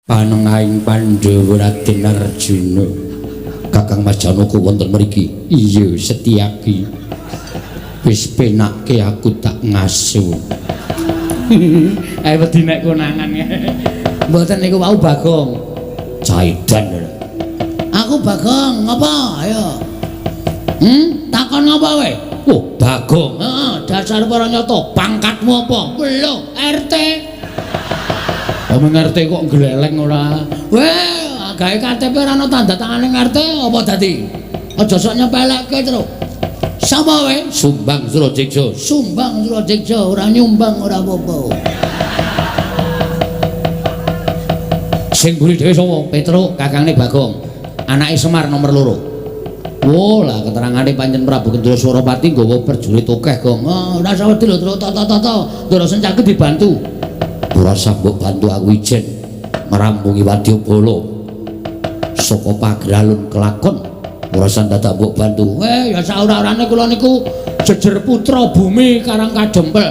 Panengahing Pandhawa Raden Arjuna Kakang Mas Janaka wonten mriki. Iya Setyaki. Wis penake aku tak ngaso. Ayo wedi nek konangan. Mboten niku wau Bagong. Caidan. Aku Bagong, ngapa? Ayo. Takon ngapa kowe? Oh, Bagong. Heeh, dasar para nyata. Pangkatmu apa? Lho, RT. Ngerti kok gleleng ora. Weh, gawe KTP ora ana tanda tangane RT apa dadi? Aja sok nyepelekke terus. Sapa kowe? Sumbang Surajeksa. Sumbang Surajeksa ora nyumbang ora apa-apa. Sing mburi dhewe sapa? Petruk, kakangne Bagong. Anake Semar nomor 2. Oh, lah keterangane pancen Prabu Kendra Suropati nggawa prajurit akeh, Gong. Oh, ora usah wedi lho, tata-tata. Ndara Sencake dibantu. Ora sambok bantu aku ijen ngrampungi Wadyabala saka pagralun kelakon. Ora sandadak mbok bantu. Ya saora-orane kula niku jejer putra bumi Karang Kadempel.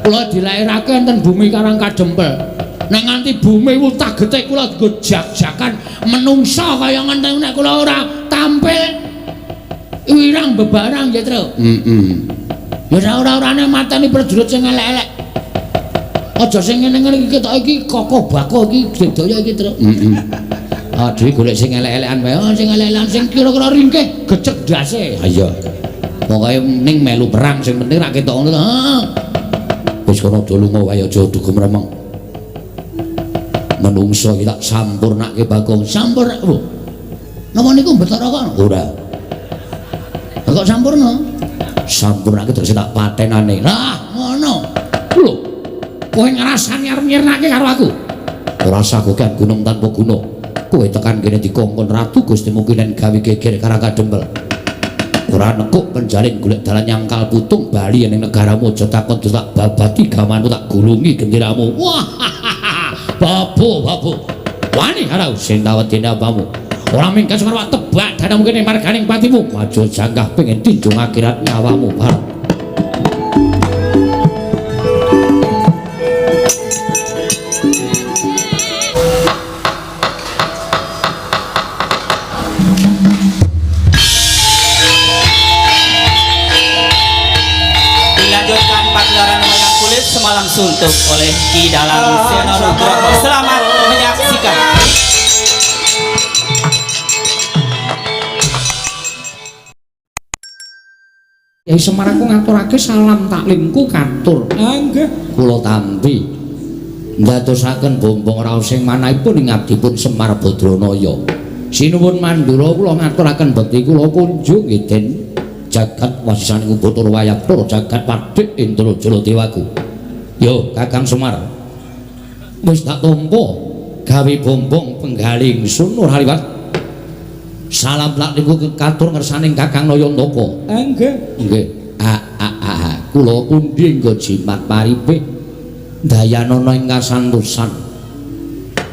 Kula dilairake enten bumi Karang Kadempel. Nek nganti bumi wutah getih kula dienggo jak-jakan menungsa kaya ngene nek kula ora tampil wirang bebarang ya, Tru. Ya saora-orane mateni prajurit sing elek-elek. Aja sing ngene-ngene iki ketok iki kokoh bako iki sedaya iki, Tru. Dhewe golek sing elek-elekan wae. Sing elek-elekan sing kira-kira ringkih gecek dase. Ha iya. Pokoke ning melu perang sing penting ra ketok ngono. Wis kono do lunga wae aja dugem remeng. Menungso iki tak sampurnake Bagong. Sampur. Lho. Napa niku Bathara kok? Ora. Kok sampurna? Sampurnake terus tak patenane. Lah, ngono. Lho. Kowe ngrasani arep nyirnake karo aku. Ora usah kokan gunung tanpa guna. Kowe tekan kene dikongkon Ratu Gusti Mungkinen gawe geger Karang Kadempel. Ora nekuk penjalin golek dalan nyangkal putung bali ning negaramu aja takon tak babati gamanmu tak gulungi genderamu. Wah. Babu. Wani harau sing tawedene apamu. Ora mingkas karo tebak dana mungkin marganing patimu. Maju janggah pengen tinjung akhirat nyawamu bareng. Semalam suntuk oleh Ki Dalang Sena Nugroho. Selamat menyaksikan. Yai Semar aku ngaturake salam taklimku katur. Nggih. Kula tampi ndadosaken bombong raos sing manahipun ing abdipun Semar Badranaya. Sinuwun Mandura kula ngaturaken bekti kula kunjung ngiden jagat wasisaning Bathara Wayapura jagat Padhik Indra Jaladewaku. Yo Kakang Semar wis tak tampa gawe bombong penggaling sun ora liwat salam lak niku katur ngersaning Kakang Nayantaka. Nggih kula pundi nggo jimat paripe dayanana ing kasantosan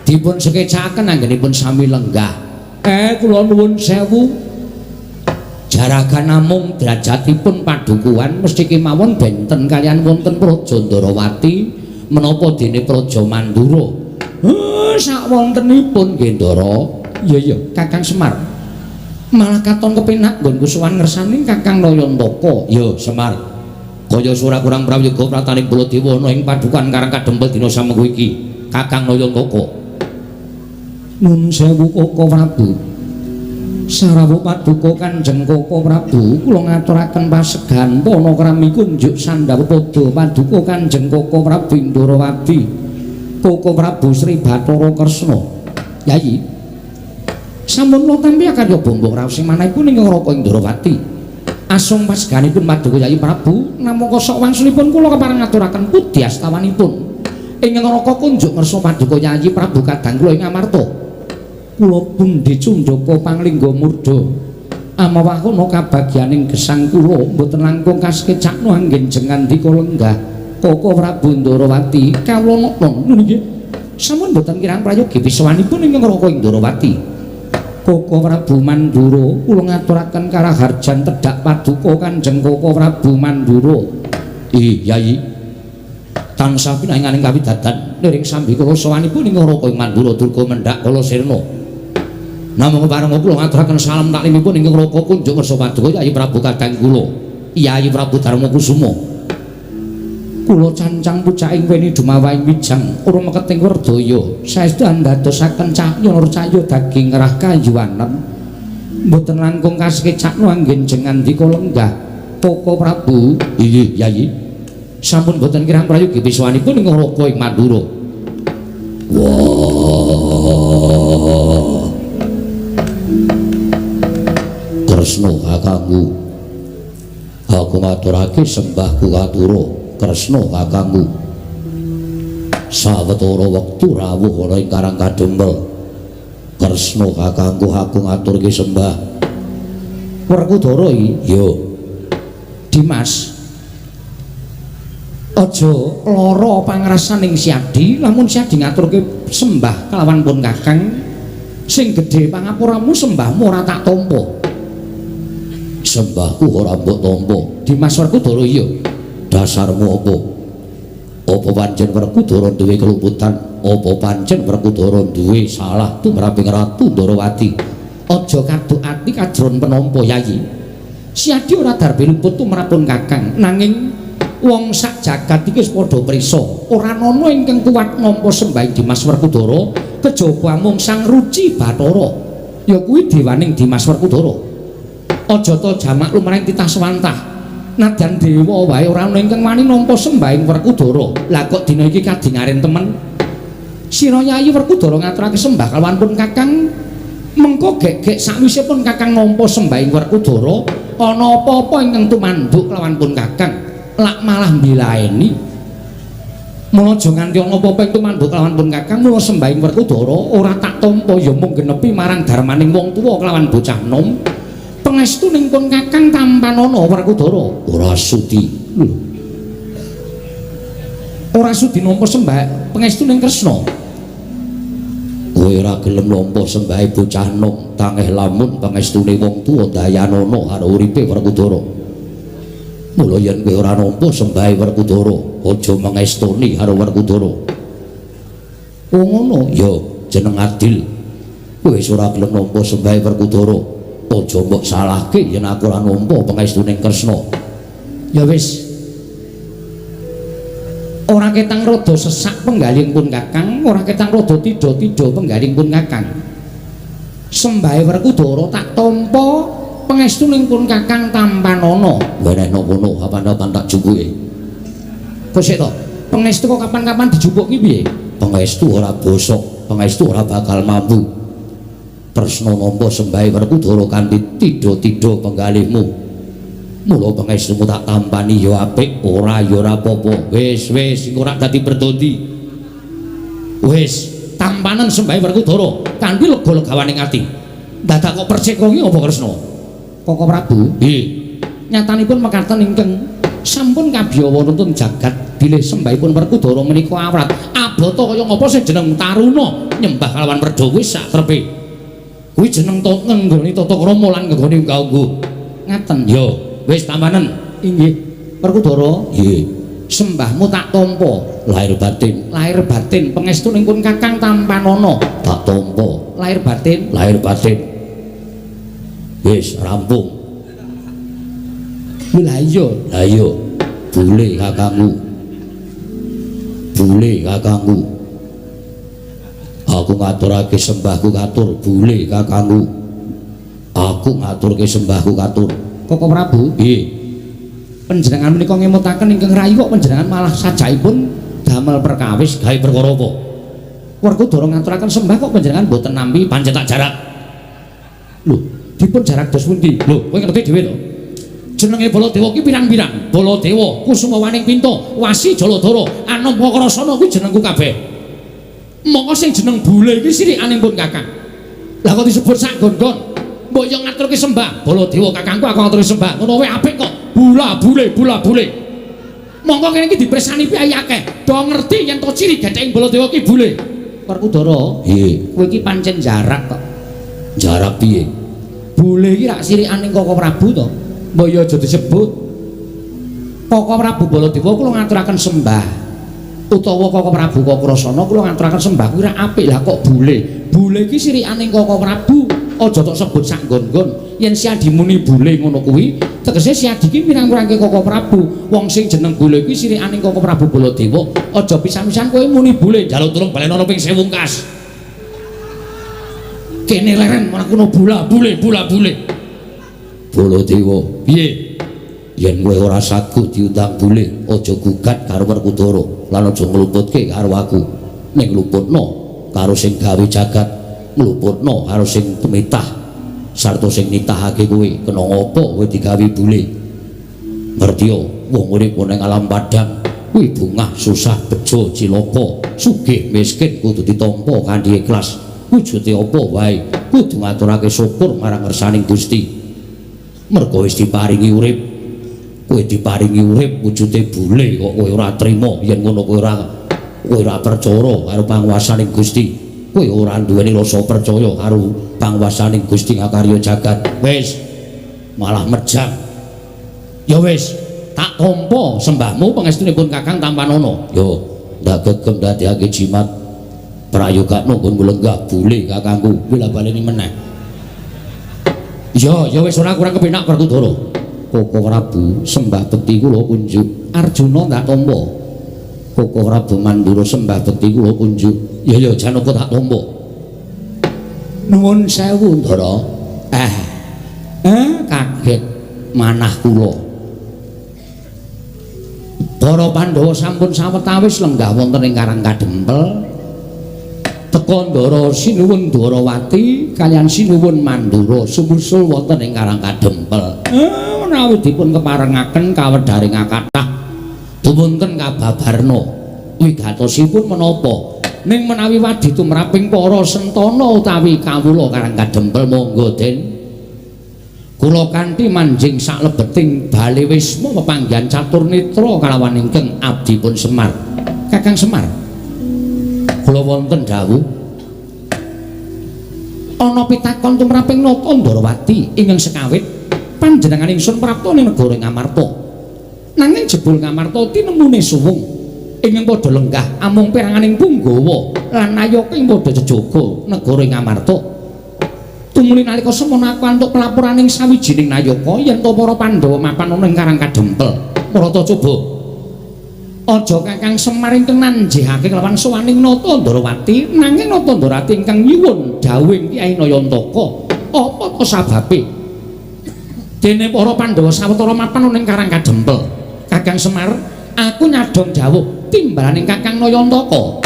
dipun sekecaken anggenipun sami lenggah. Kula nuwun sewu jaragan namung derajatipun padukuhan mesti kemawon benten kalian wonten Praja Ndarawati menapa dene Praja Mandura. Sak wontenipun nggih Ndara. Iya Kakang Semar. Malah katon kepenak nggonku sowan ngersani Kakang Nayantaka. Ya Semar. Kaya surah kurang prayoga prataning Baladewa ana ing padukan Karang Kadempel dina samengko iki. Kakang Nayantaka. Nun sewu Koko Prabu. Sarawuh paduka Kanjeng Koko Prabu kula ngaturaken pasegan panakrami kunjuk sandhawuh padha paduka Kanjeng Koko Prabu Ndarawati Koko Prabu Sri Bathara Kresna. Yayi sampun kula tampi karya bombong raos sing manahipun ing Raka Ndarawati asung paseganipun paduka Yayi Prabu namung sok wangsulipun kula kepareng ngaturaken pudhi astawanipun ing Raka kunjuk ngersa paduka Yayi Prabu kadang kula ing Amarta. Kula pundi Cundaka Panglingga Murda amawahono kabagyaning gesang kula mboten langkung kaskecakno anggen jengandika lenggah Koko Prabu Ndarawati kawula nggih sampun mboten kirang prayogi wiswanipun ing Raka Ndarawati Koko Prabu Mandura kula ngaturaken karaharjan tedhak paduka Kanjeng Koko Prabu Mandura. Yayi tansah pinaringaning kawidadan liring sambi kula sawanipun ing Raka ing Mandura Durga mendhak kala sirna. Namung pareng kula ngaturaken salam taklimipun ing Raka kunjuk ngersa paduka Yayi Prabu kadang kula. Yayi Prabu Darma Kusuma. Kula cancang pucaking weni dumawaing wijang urung meketing werdaya saestu andadosaken cahya nur cahya daging ngerah kayuwanen. Mboten langkung kasekecakno anggenjengan dika lenggah Koko Prabu. Inggih Yayi. Sampun boten kirang prayogi piswanipun ing Raka ing Mandura. Wah. Kresna kakangku. Aku maturake sembahku katura Kresna kakangku. Sawetara wektu rawuh ana ing Karang Kadempel. Kresna kakangku aku ngaturke sembah. Werkudara iki, yo. Dimas. Aja lara pangrasaning Siadi, lamun Siadi ngaturke sembah kelawan pun Kakang sing gedhe pangapuramu sembahmu ora tak tampa. Sembahku ora mbok tampa. Dimas Werkudara iya. Dasarmu apa? Apa pancen Werkudara duwe kelumputan? Apa pancen Werkudara duwe salah tumraping Ratu Ndarawati? Aja kaduk ati kajron penampa Yayi. Siadi ora darbe luput tumrapun Kakang, nanging wong sak jagat iki wis padha prisa, ora ana ingkang kuwat nampa sembahing Dimas Werkudara kejaba mung Sang Ruci Bathara. Ya kuwi dewaning Dimas Werkudara. Aja ta jamak lumrahing titah swantah. Nadyan dewa wae ora ana ingkang wani nampa sembahing Werkudara. Lah kok dina iki kadingaren temen. Sira Yayi Werkudara ngaturake sembah kalawan pun Kakang. Mengko gek-gek sakwisipun Kakang nampa sembahing Werkudara, ana apa-apa ingkang tumanduk kelawan pun Kakang. Lak malah mbilaeni. Mula aja nganti ana apa-apa ing tumanduk kelawan pun Kakang, mula sembahing Werkudara ora tak tampa ya mung genepi marang darmaning wong tuwa kelawan bocah nom. Pangestuning pun Kakang tampanana Werkudara ora sudi. Ora sudi nampa sembah pangestuning Kresna. Kowe ora gelem nampa sembahe bocah nom, tangeh lamun pangestune wong tuwa dayanana karo uripe Werkudara. Mula yen kowe ora nampa sembahe Werkudara, aja mangestuni karo Werkudara. Oh ngono, ya jeneng adil. Kowe wis ora gelem nampa sembahe Werkudara, aja mbok salahke yen aku ora nampa pangestuning Kresna. Ya wis. Ora ketang rada sesak penggaling pun Kakang, ora ketang rada tidha-tidha penggaling pun Kakang. Sembahe Werkudara tak tampa, pangestuning pun Kakang tampanana. Wenehna kono kapan-kapan tak jupuke. Kok sik to? Pangestu kok kapan-kapan dijupuk ki piye? Pangestu ora bosok, pangestu ora bakal mampu. Tresna nampa sembahe Werkudara kanthi tidha-tidha penggalihmu. Mula pangestumu tak tampani ya apik, ora ya ora apa-apa. Wis ora dadi berdondi. Wis tampanan sembahe Werkudara kanthi lega-legawaning ati. Dadak kok percik kok iki apa Kresna? Koko Prabu? Nggih. Nyatanipun mekaten ingkang sampun kabiyawa nuntun jagat bilih sembahipun Werkudara menika awrat. Abata kaya ngapa sing jeneng Taruna nyembah kalawan werda wis sak trepe. Kuwi jeneng ngenggoni tata krama lan ngenggoni kanggo. Ngaten ya. Wis tampanen. Inggih. Werkudara? Nggih. Sembahmu tak tampa lahir batin pangestuning pun Kakang tampanana tak tampa lahir batin wis rampung. Lah iya bule kakangku aku ngaturake sembahku katur bule kakangku aku ngaturke sembahku katur. Koko Prabu? Nggih. Panjenengan menika ngemutaken ingkang rayi kok panjenengan malah sajaipun damel perkawis gawe perkara apa? Werkudara ngaturaken sembah kok panjenengan mboten nampi pancen tak jarak. Lho, dipun jarak dos pundi? Lho, kowe ngerti dhewe to? Jenenge Baladewa ki pirang-pirang? Baladewa, Kusumawaning Pinta, Wasi Jaladara, Anampa Krasana kuwi jenengku kabeh. Mongko sing jeneng Bule iki sirikaning pun Kakang. Lah kok disebut sak gon-gon? Mbok yo ngaturke sembah, Baladewa kakangku aku ngaturke sembah. Ngono wae apik kok. Bula bule. Monggo kene iki dipresani piye akeh. Do ngerti yen to ciri gething Baladewa ki bule. Werkudara? Nggih. Kowe iki pancen jarak kok. Jarak piye? Bule iki rak sirikaning Koko Prabu to. Mbok yo aja disebut. Koko Prabu Baladewa kula ngaturaken sembah. utawa Koko Prabu Kakrasana kula ngaturaken sembah kuwi ra apik lah kok bule. Bule iki sirikaning Koko Prabu. Aja tok sebut sak nggon-nggon. Yen si Adi muni bule ngono kuwi, tegese si Adi iki pirang-pirangke Koko Prabu. Wong sing jeneng bule kuwi sirikaning Koko Prabu Baladewa. Aja pisan-pisan kowe muni bule, njaluk tulung balenono ping 1000 kas. Kene leren ora kuno bule. Baladewa, piye? Yen kowe ora sagu diundang bule, aja gugat karo Werkudara lan aja nglumputke karo aku. Ning nglumputno karo sing gawe jagat, nglumputno karo sing tumitah sarta sing nitahake kowe kena ngapa kowe digawe bule. Ngertiya, wong urip ning alam padang kuwi bungah susah bejo cilaka, sugih miskin kudu ditampa kanthi ikhlas. Wujude apa wae kudu ngaturake syukur marang ngersaning Gusti. Mergo wis diparingi urip, kowe diparingi urip wujude bule kok kowe ora trima. Yen ngono kowe ora percaya karo panguwasaning Gusti, kowe ora duweni rasa percaya karo panguwasaning Gusti ngakarya jagat, wis malah mejang. Ya wis tak tampa sembahmu pangestunipun Kakang Tampanana. Yo ndak gegem dadekake jimat prayogakno nggon lenggah bule kakangku. Kuwi lha baleni meneh. Ya wis ora kurang kepenak Werkudara. Koko Prabu sembah bekti kula kunjuk. Arjuna tak tampa. Koko Prabu Mandura sembah bekti kula kunjuk. Ya Janaka tak tampa. Nuwun sewu Ndara. Kaget manah kula. Para Pandhawa sampun sawetawis lenggah wonten ing Karang Kadempel. Teka Ndara sinuwun Dwarawati kaliyan sinuwun Mandura sumusul wonten ing Karang Kadempel. Menawi dipun keparengaken kawedharing kathah dumunten kababarna wigatosipun menapa ning menawi wadi tumraping para sentana utawi kawula Karang Kadempel monggo Den kula kanthi manjing saklebeting bali wisma pepanggihan catur nitra kalawan ingkang abdipun Semar. Kakang Semar kula wonten dawuh ana pitakon tumraping Nata Ndarawati ingkang sekawit panjenengan ingsun prapta ning negara Ngamarta. Nanging jebul Ngamarta tinemune suwung ingkang padha lenggah amung peranganing Punggawa lan Nayaka ing padha jejaga negara Ngamarta. Tumuli nalika semana aku antuk pelaporaning sawijining Nayaka yen to para Pandhawa mapan ana ing Karang Kadempel. Marata coba aja Kakang Semar ingkang nanjihake kelawan sowaning Nata Ndarawati nanging Nata Ndarawati ingkang nyuwun dawuh Kyai Nayantaka. Apa to sababe? Dene para Pandhawa sawetara mapan ning Karang Kadempel. Kakang Semar, aku nyadong dawuh timbalaning Kakang Nayantaka.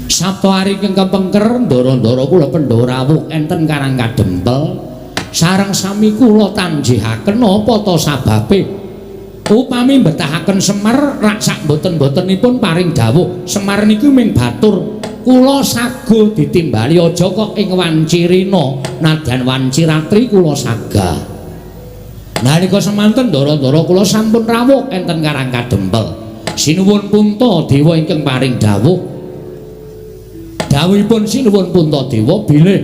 Sabtu hari ingkang kepengker ndara-ndara kula Pandhawa rawuh enten Karang Kadempel. Sareng sami kula tanjihaken apa to sababe? Upami mbetahaken Semar rak sak boten-botenipun paring dawuh. Semar niku ming batur kula sago ditimbali aja kok ing Wancirina nadyan Wanciratri kula sagah. Nalika semanten ndara-ndara kula sampun rawuh enten Karang Kadempel. Sinuwun Puntadewa ingkang paring dawuh. Dawuhipun sinuwun Puntadewa bilih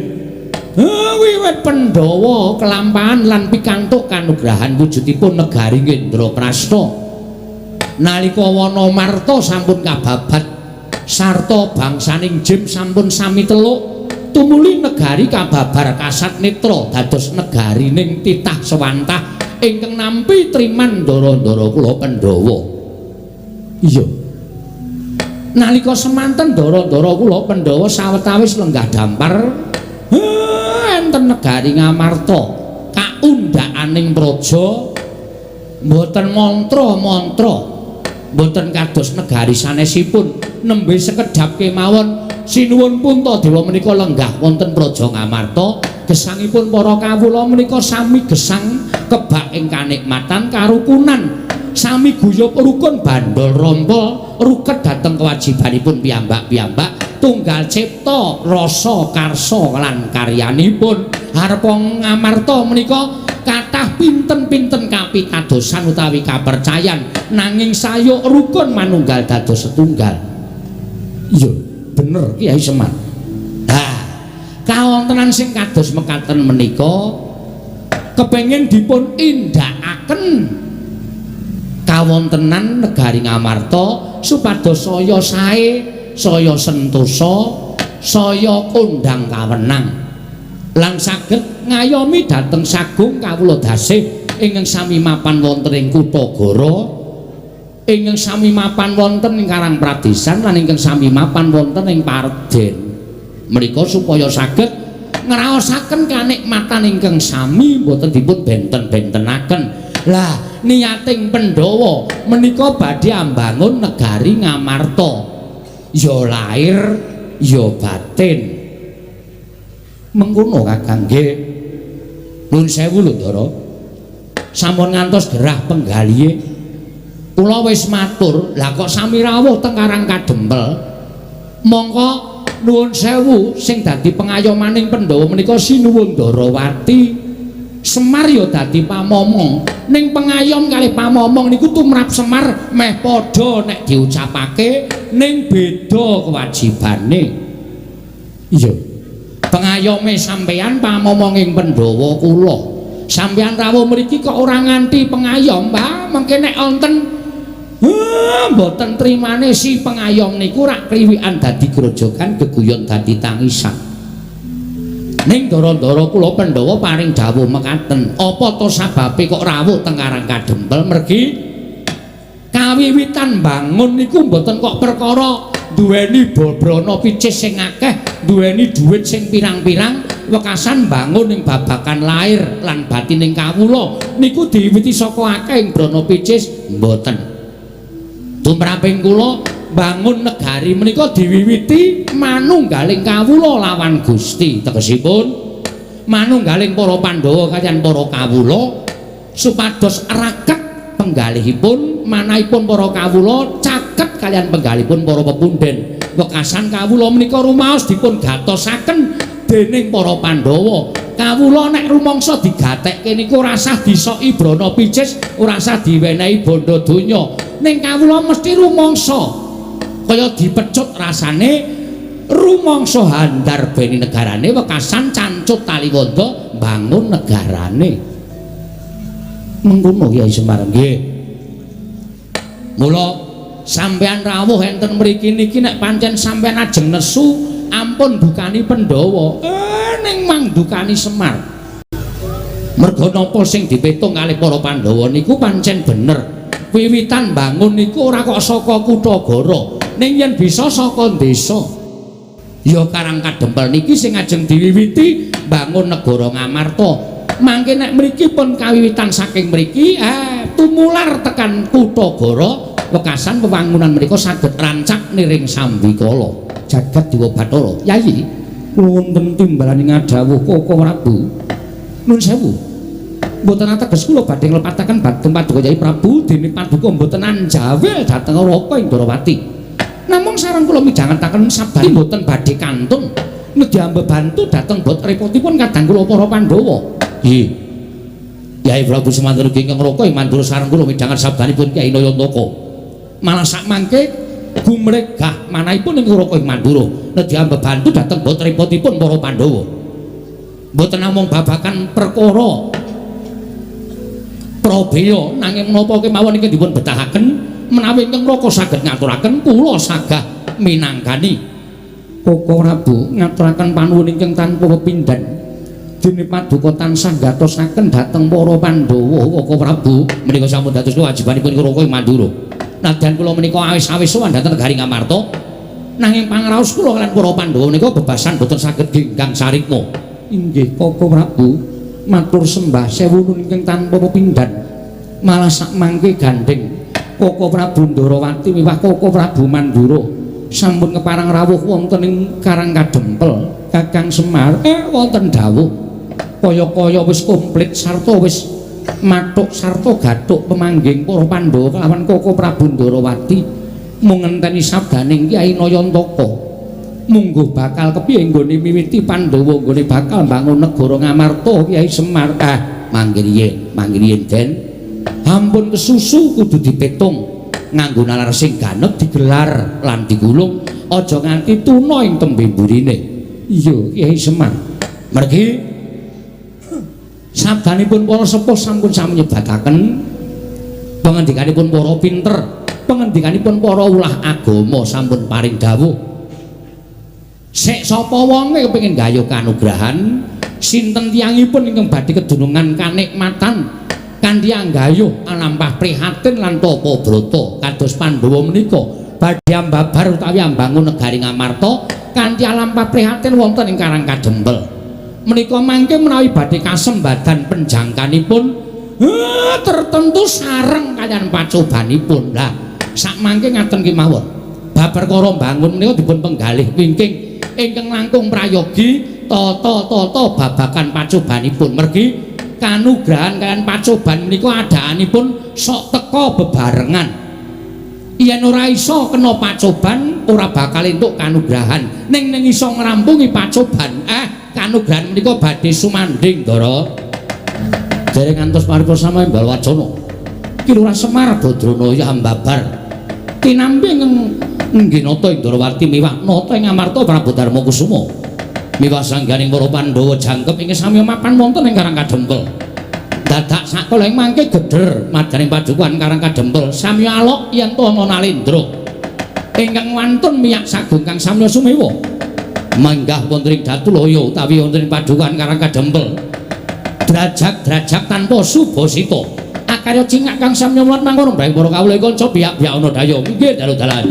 wiwit Pandhawa kelampahan lan pikantuk kanugrahan wujudipun negari Ngendraprasta. Nalika wana Marta sampun kababat sarta bangsaning Jim sampun sami teluk tumuli negari kababar kasat netra dados negarining titah sewantah ingkang nampi triman ndara-ndara kula Pandhawa. Iya. Nalika semanten ndara-ndara kula Pandhawa sawetawis lenggah dampar enten negari Ngamarta kaundhakaning praja mboten mantra-mantra mboten kados negari sanesipun nembe sekedhap kemawon sinuwun Puntadewa menika lenggah wonten praja Ngamarta gesangipun para kawula menika sami gesang kebak ing kanikmatan karukunan sami guyub rukun bandol rompol ruket dhateng kewajibanipun piyambak-piyambak tunggal cipta rasa karsa lan karyanipun harpa Ngamarta menika kathah pinten-pinten kapitadosan utawi kapercayan nanging sayuk rukun manunggal dados setunggal. Iya bener Kyai Semar. Kawontenan sing kados mekaten menika kepengin dipun indakaken kawontenan negari Ngamarta supados saya sae saya sentosa saya kondang kawenang lan saged ngayomi dhateng sagung kawula dasih ingkang sami mapan wonten ing Kutagara ingkang sami mapan wonten ing Karangpradesan lan ingkang sami mapan wonten ing Paredèn menika supaya saged ngraosaken kanikmatan ingkang sami boten dipun benten-bentenaken. Lah niating Pandhawa menika badhe ambangun negari Ngamarta ya lahir ya batin mengkono Kakang nggih. Nuwun sewu lho Ndara sampun ngantos gerah penggalihe kula wis matur lah kok sami rawuh teng Karangkadempel mongko nuwun sewu sing dadi pengayomaning Pandhawa menika sinuwun Ndarawati Semar ya dadi pamomong ning pengayom kalih pamomong niku tumrap Semar meh padha nek diucapake ning beda kewajibane. Iya pengayome sampeyan pamomonging Pandhawa kula sampeyan rawuh mriki kok ora nganti pengayom Mbah mengke nek wonten mboten trimane si pengayom niku rak kriwikan dadi grojogan geguyon dadi tangisan. Ning Ndara-ndara kula Pandhawa paring dawuh mekaten, apa to sababe kok rawuh teng Karangkadempel mergi kawiwitan bangun niku mboten kok perkara duweni bobrana picis sing akeh, duweni dhuwit sing pirang-pirang, wekasan bangun ing babakan lair lan batining kawula niku diwiwiti saka akeh ing brana picis mboten. Tumraping kula bangun negari menika diwiwiti manunggaling kawula lawan Gusti tegesipun manunggaling para Pandhawa kaliyan para kawula supados raket penggalihipun manahipun para kawula caket kaliyan penggalihipun para pepundhen wekasan kawula menika rumaos dipun gatosaken dening para Pandhawa kawula nek rumangsa digatekke niku rasah disoki brana picis ora usah diwenehi bondo donya ning kawula mesti rumangsa kaya dipecut rasane rumangsa handar beni negarane wekasan cancut taliwonda bangun negarane mengkono Kyai Semar nggih. Mula sampeyan rawuh enten mriki niki nek pancen sampeyan ajeng nesu ampun dukani Pandhawa ning mang dukani Semar merga napa sing dipetung kalih para Pandhawa niku pancen bener wiwitan bangun niku ora kok saka Kutagara ning yen bisa saka desa ya Karangkadempel niki sing ajeng diwiwiti bangun negara Ngamarta mangke nek mriki pun kawiwitan saking mriki tumular tekan Kutagara wekasan pembangunan menika saged rancak niring Sambikala jagat Dewa Bathara. Yayi kula wonten timbalan ngadhawuh Koko Prabu nuwun sewu mboten ateges kula badhe nglepataken dhateng Paduka Kyai Prabu dene Paduka mboten anjawil dhateng Raka ing Ndarawati. Namung sareng kula midhangetaken sabdane mboten badhe kantun nedhi ambebantu dhateng bot repotipun kadang kula para Pandhawa. Nggih. Kyai Prabu Semantara ingkang Raka ing mandura sareng kula midhanget sabdanipun Kyai Nayantaka. Malah sak mangke gumregah manahipun ing Raka ing mandura nedhi ambebantu dhateng bot repotipun para Pandhawa. Mboten namung babakan perkara Prabeya nanging menapa kemawon ingkang dipun betahaken menawi ingkang Raka saged ngaturaken kula sagah minangkani. Koko Prabu ngaturaken panuwun ingkang tanpa pepindhan dene Paduka tansah gatosaken dhateng para Pandhawa. Koko Prabu menika sampun dados kewajibanipun Raka ing Mandura. Nadyan kula menika awis-awis sowan dhateng negari Ngamarta nanging pangraos kula kaliyan para Pandhawa menika bebasan boten saged genggang sarikma. Inggih Koko Prabu matur sembah sewu nuwun ingkang tanpa pepindhan malah sak mangke gandeng Koko Prabu Ndarawati miwah Koko Prabu Mandura sampun keparang rawuh wonten ing Karangkadempel Kakang Semar wonten dawuh kaya-kaya wis komplit sarta wis mathuk sarta gathuk pemangging para Pandhawa kelawan Koko Prabu Ndarawati mung ngenteni sabdaning Kyai Nayantaka mungguh bakal kepiye nggone miwiti Pandhawa nggone bakal mbangun negara Ngamarta Kyai Semar. Mangke riyen Den ampun kesusu kudu dipetung nganggo nalar sing ganep digelar lan digulung aja nganti tuna ing tembe mburine. Iya Kyai Semar. Mergi sabdanipun para sepuh sampun sami nyebataken Pangendikanipun para pinter, pangendikanipun para ulah agama sampun paring dawuh. Sek sapa wonge kepengin gayuh kanugrahan, sinten tiyangipun ingkang badhe kedunungan kanikmatan kanthi anggayuh alampah prihatin lan tapa brata kados Pandhawa menika badhe ambabar utawi ambangun negari Ngamarta kanthi alampah prihatin wonten ing Karang Kadempel. Menika mangke menawi badhe kasembadan penjangkanipun tertentu sareng kaliyan pacobanipun. Lah sak mangke ngaten ki mawon. Bab perkara bangun menika dipun penggalih wingking ingkang langkung prayogi tata-tata babagan pacobanipun. Mergi kanugrahan kaliyan pacoban menika adaanipun sok teka bebarengan. Yen ora iso kena pacoban ora bakal entuk kanugrahan. Ning iso ngrampungi pacoban, kanugrahan menika badhe sumandhing Ndara. Dereng ngantos paripurna Embal Wacana. Ki Lurah Semar Badranaya ambabar. Tinampi nggenata Indrawati miwah nata ing Amarta Prabu Darma Kusuma. Miwah sangganing para Pandhawa jangkep ing sami mapan wonten ing Karang Kadempel. Dadak sakala ing mangke gedher madaning padukuhan Karang Kadempel sami alok yen to ana Nalendra. Ingkang wantun miyak sagung Kang Samya Sumewa. Manggah wonten ing Datulaya utawi wonten ing padukuhan Karang Kadempel. Drajak-drajak tanpa subasita akarya cingak Kang Samya mulat mangkono mrahing para kawula kanca biak-biak ana daya inggih dalu-dalan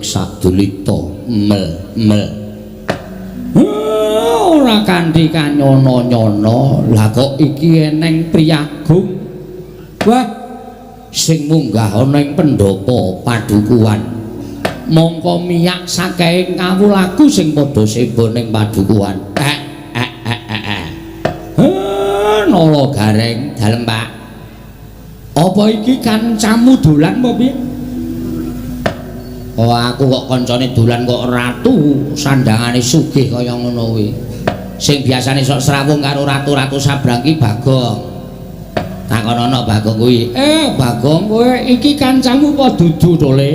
sadulita mel ora kanthi kanyono-nyono. Lah kok iki eneng priyagung. Wah, sing munggah ana ing pendhapa padukuhan. Mongko miyak saking kawulaku sing padha seba ning padukuhan. Nala gareng dalem, Pak. Apa iki kancamu dolan apa piye? Oh, aku kok koncone dolan kok ratu sandangane sugih kaya ngono kuwi. Sing biasane sok srawung karo ratu-ratu sabrang ki Bagong. Takonono Bagong kuwi. Bagong kowe iki kancamu apa dudu to, Le?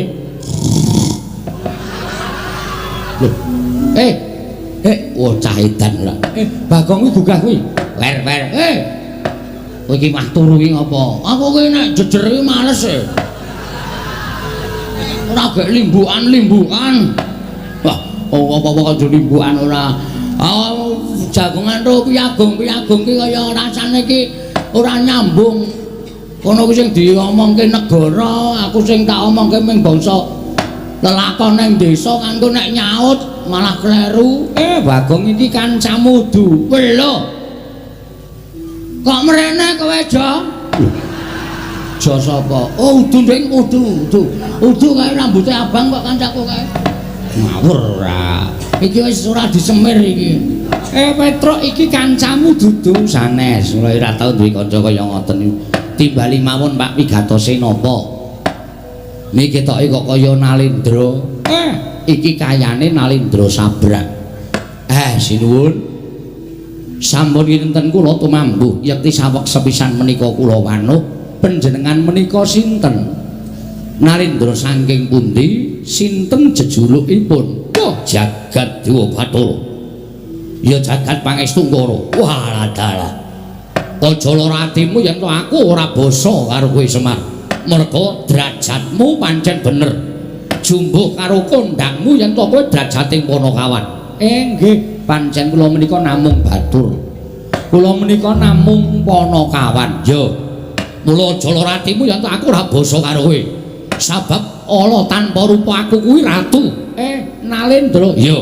Lho. Cah edan lho. Bagong kuwi gugah kuwi. Wer. Kowe iki mah turu iki ngopo? Aku kuwi nek jejer iki males e. Ora gek limbukan. Wah, apa-apa kok limbukan ora. Jagongan ro piagung ki kaya rasane ki ora nyambung. Kono kuwi sing diomongke negara, aku sing tak omongke mung bangsa lelakon ning desa kanggo nek nyaut malah kleru. Bagong iki kancamu du. Lho. Kok mrene kowe, Jo? Jo sapa? Oh, udu ning udu. Udu kae rambuté abang kok kancaku kae. Ngawur ora. Iki wis ora disemir iki. Petruk iki kancamu dudu sanes. Mulai ora tau duwe kanca kaya ngoten. Timbali mawon Pak Wigatose napa? Niki ketoke kok kaya Nalendra. Iki kayane Nalendra Sabrang. Sinuwun. Sampun kinten kula tumambuh yekti saweg sepisan menika kula wanuh. Panjenengan menika sinten? Nalendra saking pundi? Sinten jejulukipun? Oh, Jagat Dewa Bathara. Ya jagat pangestu Ngara. Wah, dalah. Aja lara atimu yen aku ora basa karo kowe Semar. Merga derajatmu pancen bener. Jumbuh karo kondangmu yen kowe derajating Panakawan. Nggih, pancen kula menika namung batur. Kula menika namung Panakawan. Ya. Mula aja lara atimu yen aku ora basa karo kowe. Sabab ala tanpa rupa aku kuwi ratu. Nalendra. Ya.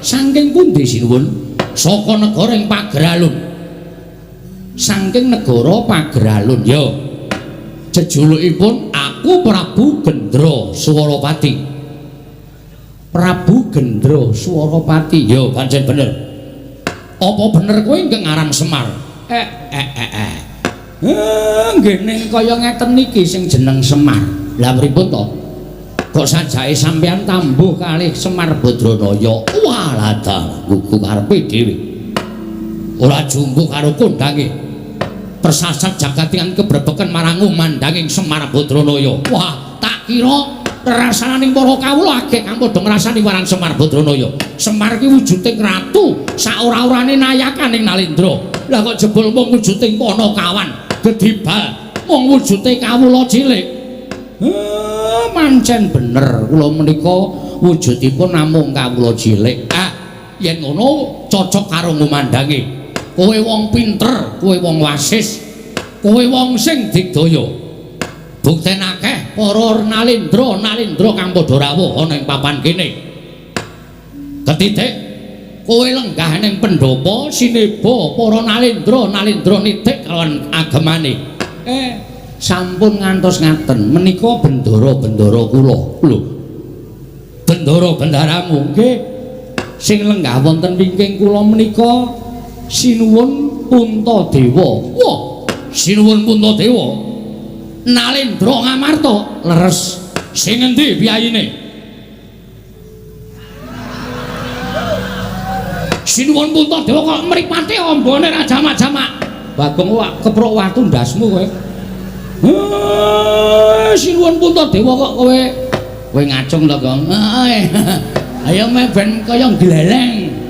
Saking pundi sinuwun? Saka negara ing Pageralun. saking negara Pageralun ya. Jejulukipun aku Prabu Gendra Suwarapati. Prabu Gendra Suwarapati ya pancen bener. Apa bener kowe ingkang aran Semar? Nggih ning kaya ngeten niki sing jeneng Semar. Lah pripun to? Kok sajake sampeyan tambuh kalih Semar Badranaya. Walah ta, gugu karepe dhewe. Ora jumbuh karo kondange. Persasat jagatingan kebrebeken marang mandanging Semar Badranaya. Wah, tak kira rasaning para kawula akeh kang padha ngrasani marang Semar Badranaya. Semar ki wujuding ratu, saora-orane nayakaning Nalendra. Lah kok jebul mung wujuding Panakawan, Gedibal, mung wujude kawula cilik. Mancen bener kula menika wujudipun namung kawula cilik. Yen ngono cocok karo ngumandangi. Kowe wong pinter, kowe wong wasis, kowe wong sing digdaya. Buktenake para Nalendra kang padha rawuh ana ing papan kene. Ketitik kowe lenggah ning pendhapa sineba para Nalendra nitik kalawan agemane. Sampun ngantos ngaten menika bendara-bendara kula. Lho. Bendara-bendaramu nggih sing lenggah wonten wingking kula menika Sinuwun Puntadewa. Wah, Sinuwun Puntadewa. Nalendra Ngamarta leres. Sing endi piyayine? Sinuwun Puntadewa kok mripate ambane ra jamak-jamak. Bagong keprok watu ndasmu kowe. Sinuwun Puntadewa kok kowe ngacung lho, Gong. Ayo ben kaya gleleng.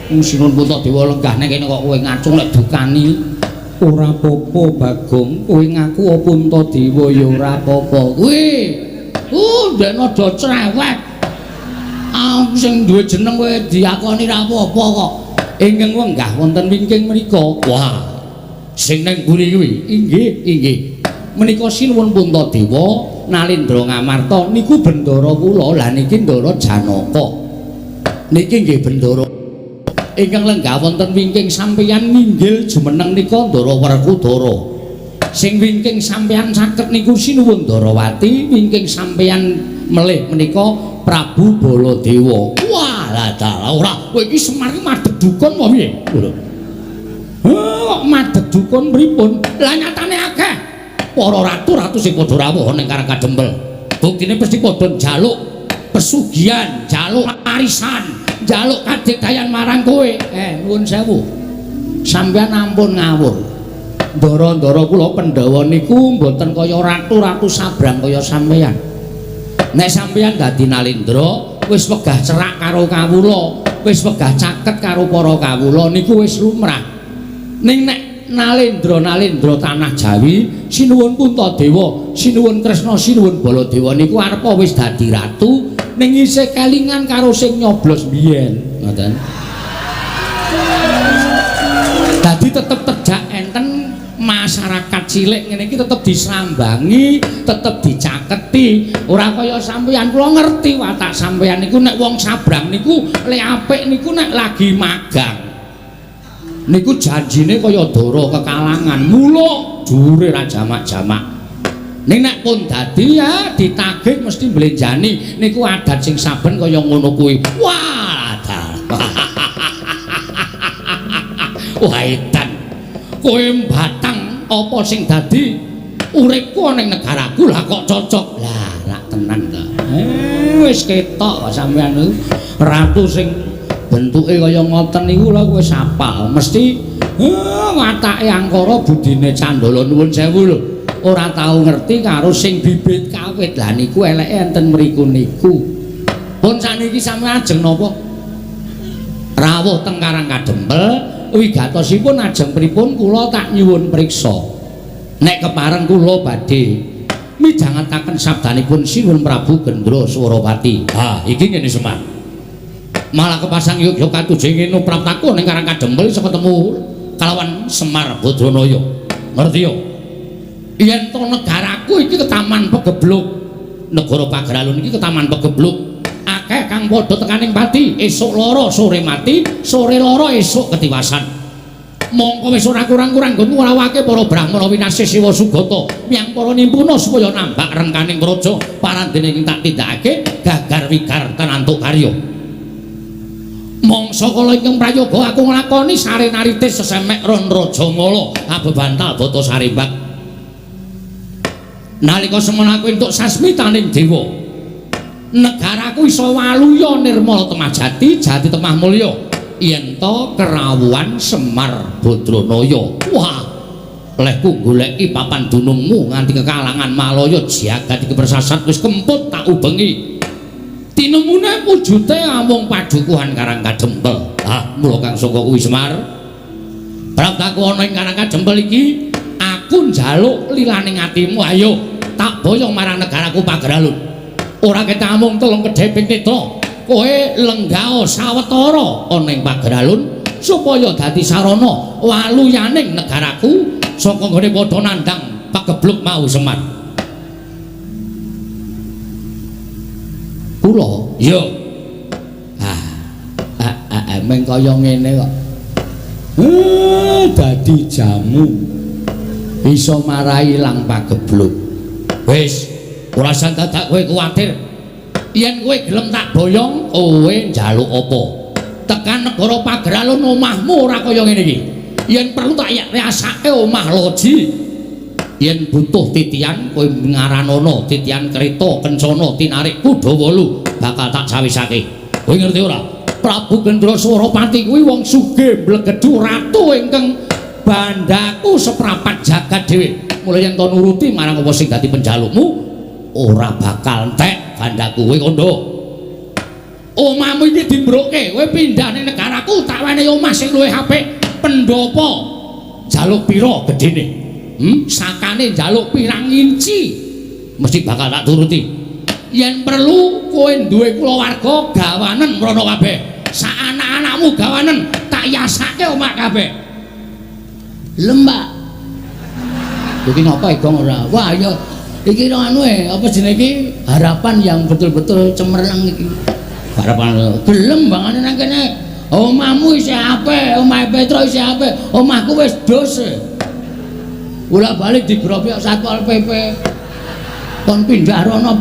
Sinuwun Puntadewa lenggah ning kene kok kowe ngacung lek dukani. Ora apa-apa Bagong, kowe ngaku Puntadewa ya ora apa-apa. Kowe ndek nada cerewet. Sing duwe jeneng kowe diakoni ra apa-apa kok. Ingkang wenggah wonten wingking menika. Wah. Sing ning mburi kuwi. Inggih. Menika Sinuwun Puntadewa Nalendra Ngamarta niku bendara kula. Lah niki Ndara Janaka. Niki nggih bendara ingkang lenggah wonten wingking sampeyan minggil jumeneng nika Ndara Werkudara. Sing wingking sampeyan saged niku Sinuwun Ndarawati, wingking sampeyan melih menika Prabu Baladewa. Walah dalah ora kowe iki Semar iki madhep dukun apa piye? Lho. Kok madhep dukun pripun? Lah nyatane akeh para ratu-ratu sing padha rawuh ning Karang Kadempel. Buktine mesti padha njaluk pesugihan, njaluk arisan, njaluk kadigdayan marang kowe. Nuwun sewu. Sampeyan ampun ngawur. Ndara-ndara kula Pandhawa niku mboten kaya ratu-ratu sabrang kaya sampeyan. Nek sampeyan dadi Nalendra, wis wegah cerak karo kawula, wis wegah caket karo para kawula niku wis lumrah. Ning nek Nalendra tanah Jawi, Sinuwun Puntadewa, Sinuwun Kresna, Sinuwun Baladewa niku arepa wis dadi ratu ning isih kelingan karo sing nyoblos biyen. Ngoten. Dadi tetep tejak enten masyarakat cilik ngene iki tetep disambangi, tetep dicaketi. Ora kaya sampeyan kula ngerti watak sampeyan niku nek wong sabrang niku lek apik niku nek lagi magang. Niku janjine kaya dara kekalangan, mula jure ra jamak-jamak. Ning nek pun dadi ya ditagih mesti mblenjani niku adat sing saben kaya ngono kuwi. Wah, wah edan. Kowe batang apa sing dadi uripku ning negaraku lah kok cocok. Lah, rak tenan to. Wis ketok sampeyan niku ratu sing bentuke kaya ngoten niku lho kowe sapal mesti watake angkara budine candala nuwun sewu lho ora tau ngerti karo sing bibit kawit lah niku eleke enten mriku niku pun saniki sampeyan ajeng napa rawuh teng Karang Kadempel wigatosipun ajeng pripun kula tak nyuwun priksa nek kepareng kula badhe midhangetaken sabdanipun Sinuwun Prabu Gendra Suwarapati. Iki ngene Semar. Malah kepasang yuk katujing ngene praptaku ning Karang Kadempel iso ketemu kalawan Semar Badranaya. Ngerti yo? Yen to negaraku iki ketaman pegebluk. Negara Pageralun iki ketaman pegebluk. Akeh kang padha tekaning pati, esuk lara sore mati, sore lara esuk ketiwasan. Mongko wis ora kurang-kurang nggon ngrawake para brahmana winasih Siwa Sugata miyang para nimpuna supaya nambak rengkaning praja parandene ing tak tindakake gagar wigar tanantuk karya. Mangsa kala ingkang prayoga aku nglakoni sare-naritis sesemek ron Raja Mala abebantal bata sarimbak. Nalika semono aku entuk sasmitaning dewa. Negaraku iso waluya nirmala temajati jati temah mulya. Yen to kerawuhan Semar Badranaya. Wah, lehku goleki papan dunungmu nganti kekalangan Malaya jagat iki persasat wis kemput tak ubengi. Tinemune wujute amung padukuhan Karang Kadempel. Ah, mula Kang saka kuwi Semar. Praptaku ana ing Karang Kadempel iki, aku njaluk lilaning atimu ayo tak boyong marang negaraku Pageralun. Ora ketek amung telung kedheping netra. Kowe lenggao sawetara ana ing Pageralun supaya dadi sarana waluyaning negaraku saka nggone padha nandhang pagebluk mau Semar. Kula ya. Meng kaya ngene kok. Dadi jamu iso marai ilang pagebluk. Wis, ora usah dadak kowe kuwatir. Yen kowe gelem tak boyong, kowe njaluk apa? Tekan negara Pageralun omahmu ora kaya ngene iki. Yen perlu tak riasake omah loji. Yen butuh titian kowe ngaranana titian kereta kencana tinarik kuda 8 bakal tak sawisake. Kowe ngerti ora? Prabu Gendra Swaropati kuwi wong sugih mblegedhu ratu ingkang bandaku seprapat jagat dhewe. Mulai yen to nuruti marang apa sing dadi penjalukmu ora bakal entek bandaku kowe kondo. Omahmu iki dimbroke, kowe pindah ning negaraku tak wenehi omah sing luwih apik. Pendopo jaluk pira gedene? Sakane njaluk pirang inci mesti bakal tak turuti. Yen perlu kowe duwe kulawarga gawanen mrono kabeh. Sak anak-anakmu gawanen tak yasake omah kabeh. Lembak. Iki ngapa igong ora? Wah ya iki anu apa jenenge iki harapan yang betul-betul cemerlang iki. Harapan gelem bangane nang kene. Omahmu isih apik, omahe Petro isih apik, omahku wis dos. Bolak-balik digrobek Satpol PP. Kon pindah rono.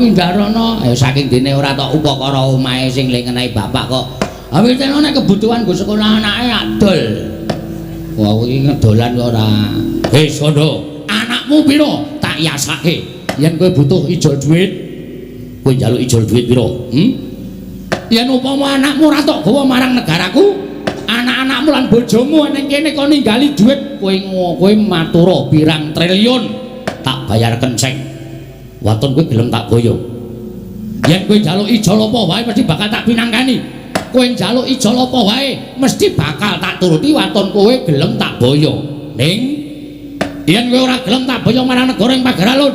Saking dene ora tok upakara omahe sing lengenahi bapak kok. Awite nek kebutuhan go sekolah anake adol. Wah iki ngedolan ora. Wis kono. Anakmu pira? Tak yasake. Yen kowe butuh ijol dhuwit, kowe njaluk ijol dhuwit pira? Yen upama anakmu ora tok gawa marang negaraku, anak-anakmu lan bojomu ning kene kok ninggali dhuwit, kowe matura pirang triliun tak bayar kenceng. Waton kowe gelem tak boyong. Yen kowe njaluk ijol apa wae mesti bakal tak pinanggani. Kowe njaluk ijol apa wae mesti bakal tak turuti waton kowe gelem tak boyong. Ning yen kowe ora gelem tak boyong marang negara ing Pageralun,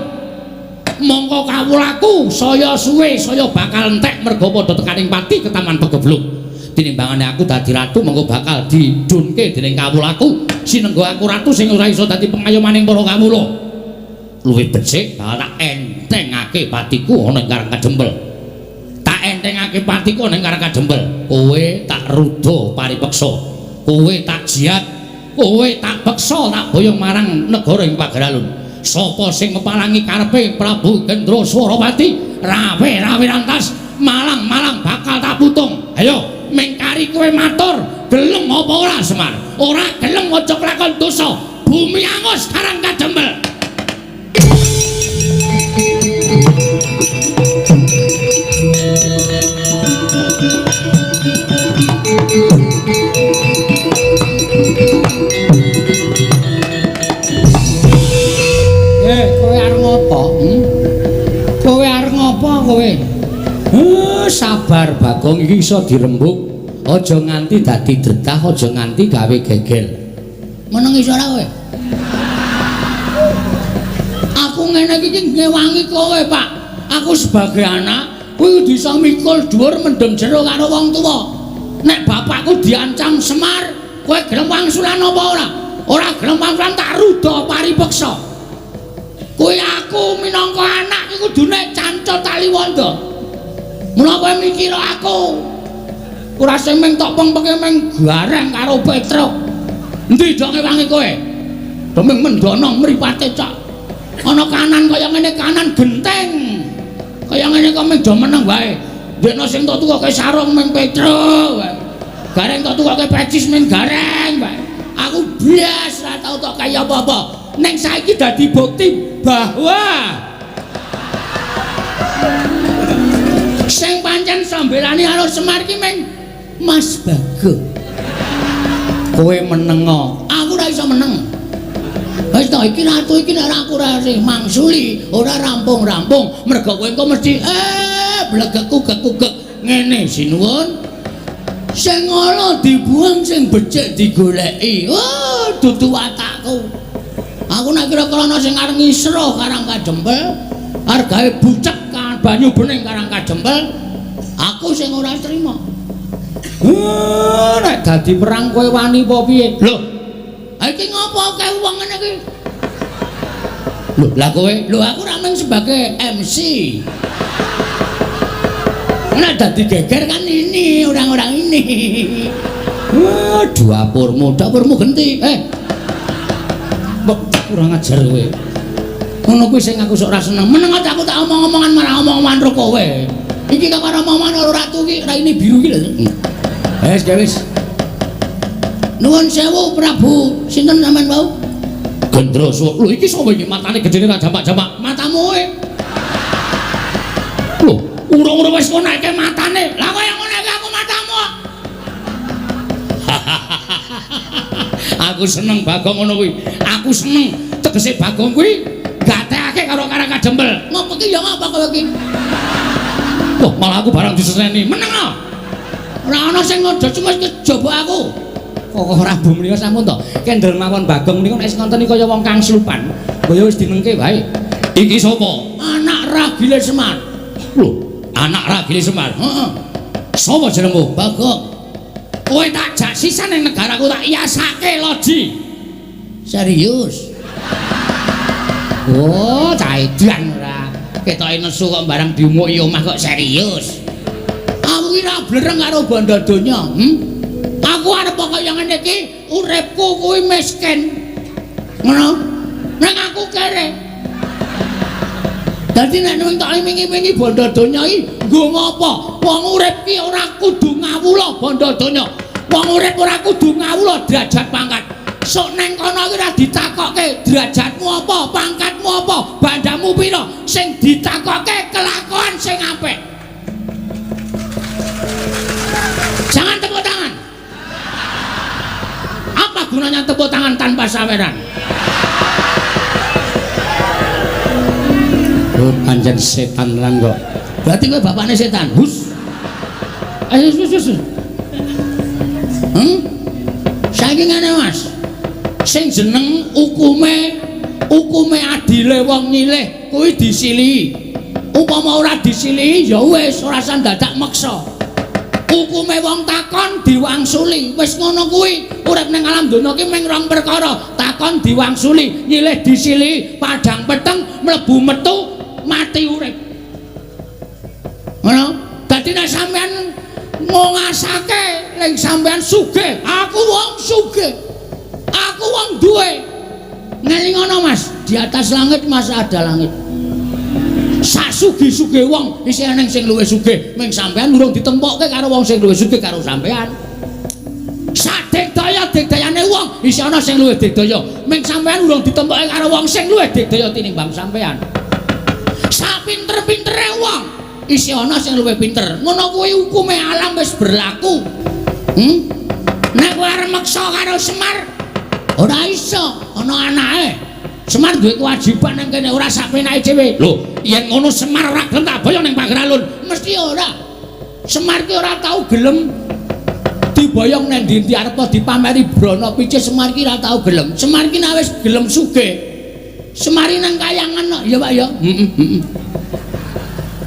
mongko kawulaku saya suwe saya bakal entek mergo padha tekaning pati ke Taman Pagebluk. Tinimbangane aku dadi ratu mongko bakal didunke dening kawulaku sinenggo aku ratu sing ora iso dadi pengayomaning para kawula. Luwih becik bakal tak entengake patiku ana ing Karang Kadempel. Tak entengake patiku ana ing Karang Kadempel. Kowe tak ruda paripeksa. Kowe tak jiat. Kowe tak beksa tak boyong marang negara ing Pageralun. Sapa sing ngepalangi karepe Prabu Gendra Swaropati rawe rantas malang bakal tak putung. Ayo mengkari kowe matur gelem apa ora Semar? Ora gelem aja kelakon dosa. Bumi angus Karang Kadempel. Kowe arep ngopo? Kowe arep ngopo kowe? Sabar Bagong iki iso dirembuk. Aja nganti dadi dretah, aja nganti gawe gegel. Meneng iso ora kowe? Aku ngene iki ngewangi kowe, Pak. Aku sebagai anak kuwi kudu iso mikul dhuwur mendem jero karo wong tuwa. Nek bapakku diancam Semar, kowe gelem wangsulan apa ora? Ora gelem wangsulan tak ruda paripeksa. Kuwi aku minangka anak iki kudune cancel tali wanda. Mula kowe mikir aku. Ora sing meng tok pengpeke meng gareng karo Petro. Endi donge wangi kowe? Demeng mendono mripate cak. Ana kanan kaya ngene kanan genteng. Kaya ngene kok mung do meneng wae. Dekno sing tok tukoke sarung mung Petro wae. Gareng tok tukoke pecis mung gareng wae. Aku blas ora tau tok kaya apa-apa. Ning saiki dadi bukti bahwa sing pancen sambelani karo Semar ki mung Mas Bagong. Kowe meneng aku ora iso meneng. Wis ta iki ratu iki nek aku ora mangsuli, ora rampung-rampung, mergo kowe engko mesti blegek-gek ngene sinuwun. Sing ngono dibuang sing becik digoleki. Oh, dudu watakku. Aku nek kira-kira ana sing arep ngisro Karang Kajempel, arep gawe bucek kan banyu bening Karang Kajempel, aku sing ora trima. Nek dadi perang kowe wani apa piye? Lho, iki ngopo akeh wong ngene iki? Lho, lah kowe, lho aku ora mung sebagai MC. Nek dadi geger kan ini orang-orang ini. Dapurmu genti. Mbok kurang ajar kowe. Ngono kuwi sing aku sok ora seneng. Meneng aku tak omong-omongan marang omong-omongan karo kowe. Iki kok karo omongan karo ratu iki raine biru iki lho. Wis. Nuwun sewu Prabu. Sinten sampean wau? Gendroso. Lho iki sapa iki matane gedene ra jamak-jamak. Matamu kowe. Lho, urung-urung wis ngoneke matane. Lah kok yang ngoneke aku matamu? Aku seneng Bagong ngono kuwi. Aku seneng tegese Bagong kuwi gatekake karo Karang Kajempel. Ngopo ki ya ngapa kowe iki? Loh, malah aku barang diseseni. Meneng ah. Ora ana sing ngodo cuma kejaba aku. Kok ora bumriya sampun to. Kendel mawon Bagong niku nek ngonteni kaya wong kang slupan. Kaya wis dinengke wae. Iki sapa? Anak ragile Semar. Lho, anak ragile Semar. Heeh. Sapa jenengmu? Bagong. Kowe tak jak sisan ning negaraku tak iyasake loji. Serius? Oh, cah edan ora. Ketoke nesu kok barang diumuki omah kok serius. Aku ki ora blereng karo bondo donya, Aku arep kaya ngene iki, uripku kuwi miskin. Ngono. Nek aku kere. Dadi nek ning tak imingi-imingi bondo donya iki nggo ngopo? Wong urip ki ora kudu ngawula bondo donya. Wong urip ora kudu ngawula derajat pangkat. Sok neng kono iki ora ditakokke derajatmu apa, pangkatmu apa, bandamu pira, sing ditakokke kelakuan sing apik. Jangan tepuk tangan. Apa gunanya tepuk tangan tanpa saweran? Oh, pancen setan lan kok. Berarti kowe bapakne setan. Hus. Ayo sus. Saiki ngene Mas. Sing jeneng hukume adile wong nyilih kuwi disilihi. Upama ora disilihi ya wis ora usah dadak meksa. Hukume wong takon diwangsuli. Wis ngono kuwi. Urip ning alam donya ki mung rong perkara. Takon diwangsuli, nyilih disilihi, padhang peteng, mlebu metu, mati urip. Ngono. Dadi nek sampean ngongasake ning sampean sugih, aku wong sugih. Aku wong duwe. Ngelingono Mas, di atas langit masih ada langit. Sak sugih-sugih wong isih ana sing luwih sugih, ming sampean urung ditempokke karo wong sing luwih sugih karo sampean. Sak digdaya-digdayane wong isih ana sing luwih digdaya, ming sampean urung ditempokke karo wong sing luwih digdaya tinimbang sampean. Sak pinter-pintere wong isih ana sing luwih pinter. Ngono kuwi hukume alam wis berlaku. Nek kowe arep meksa karo Semar ora iso, ana anake. Semar duwe kewajiban nang kene ora sak penake dhewe. Lho, yen ngono Semar ora gelem tak boyo ning Pager Alun. Mesti ora. Semar ki ora tau gelem diboyong nang ndi-ndi arep dipameri brana picih. Semar ki ora tau gelem. Semar ki nek wis gelem sugih. Semari nang kayangan kok, ya Pak ya.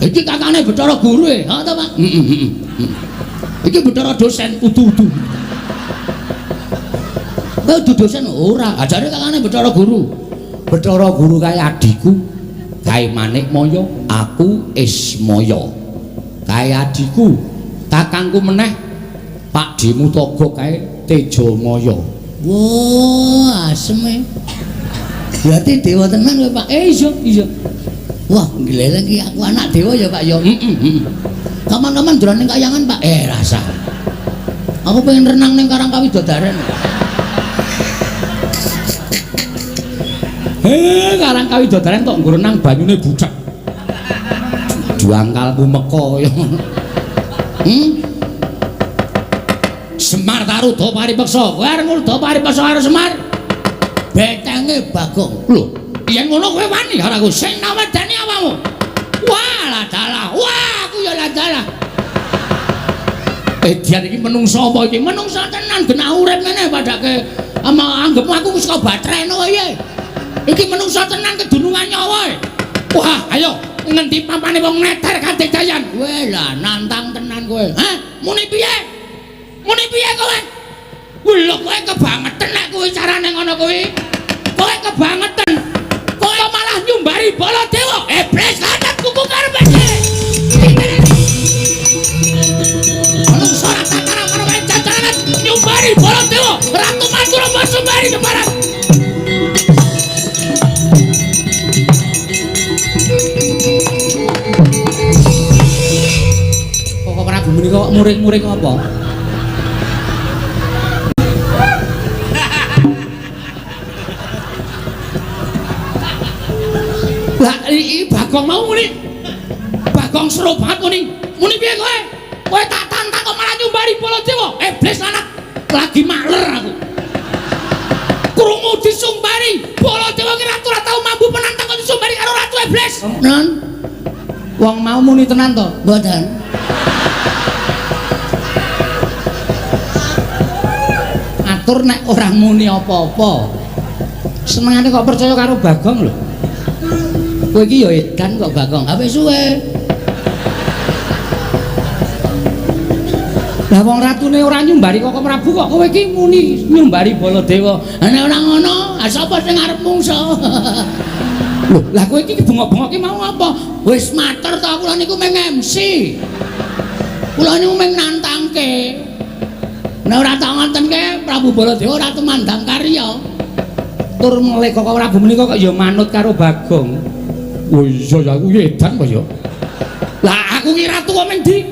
Iki kakane Bathara Guru e, ha ta Pak? Iki Bathara dosen udu-udu. Kowe udu dosen ora, ajare kakane Bathara Guru. Bathara Guru kae adikku, kae Manikmaya, aku Ismaya. Kae adikku, kakangku meneh Pak Dimutaga kae Tejamaya. Wah, asem e. Berarti dewa tenan kowe, Pak. Iya. Wah, gleleng iki aku anak dewa ya, Pak ya. Kapan-kapan dolan ning kayangan, Pak. Rasa. Aku pengen renang ning Karang Kawidodaren. Karang Kawidodaren tok nggo renang banyune bucek. Juangkalmu meko ya. Semar Taruda paripeksa. Kowe arep ngulda paripeksa karo Semar. Betenge Bagong. Lho, yen ngono kowe wani karo aku sing nawedani awakmu. Wah, ladalah. Wah, aku ya ladalah. Dian iki menungsa apa iki? Menungsa tenan genah urip ngene padake anggepmu aku wis kok batreno wae. Iki menungsa tenan kedunungan nyawa. Wah, ayo ngendi pampane wong neter kanthi dayan. Kowe lah nantang tenan kowe. Hah? Muni piye? Muni piye kowe? Lho kowe kebangetan nek kowe carane ngono kuwi. Kowe kebangetan. Kowe malah nyumbari Baladewa. Iblis lanat kuku karepane. Manungsa ora takara karo jajaran nyumbari Baladewa. Ratu Mandura sumbari keparang. Kok Prabu menika kok muring-muring apa? Lah iki Bagong mau muni. Bagong seru banget muni. Muni piye kowe? Kowe tak tantang kok malah nyumbari Baladewa. Iblis lanat. Lagi maler aku. Krungu disumbari Baladewa ki ratu ora tau mampu penantang kok disumbari karo ratu iblis. Non. Wong mau muni tenan to? Mboten. Atur nek ora muni apa-apa. Senengane kok percaya karo Bagong lho. Kowe iki ya edan kok Bagong. Apa suwe? Lah wong ratune ora nyumbari kok Prabu kok kowe iki muni nyumbari Baladewa. Nek ora ngono, sapa sing arep mungsa? Lho, lah kowe iki bengok-bengok ki mau apa? Wis matur to kula niku meng MC. Kula niku meng nantangke. Nek ora tak ngontenke Prabu Baladewa ora tumandang karya. Tur mulai kok Prabu menika kok ya manut karo Bagong. Oh iya ya aku edan kok ya. Lah aku ki ratu kok meng di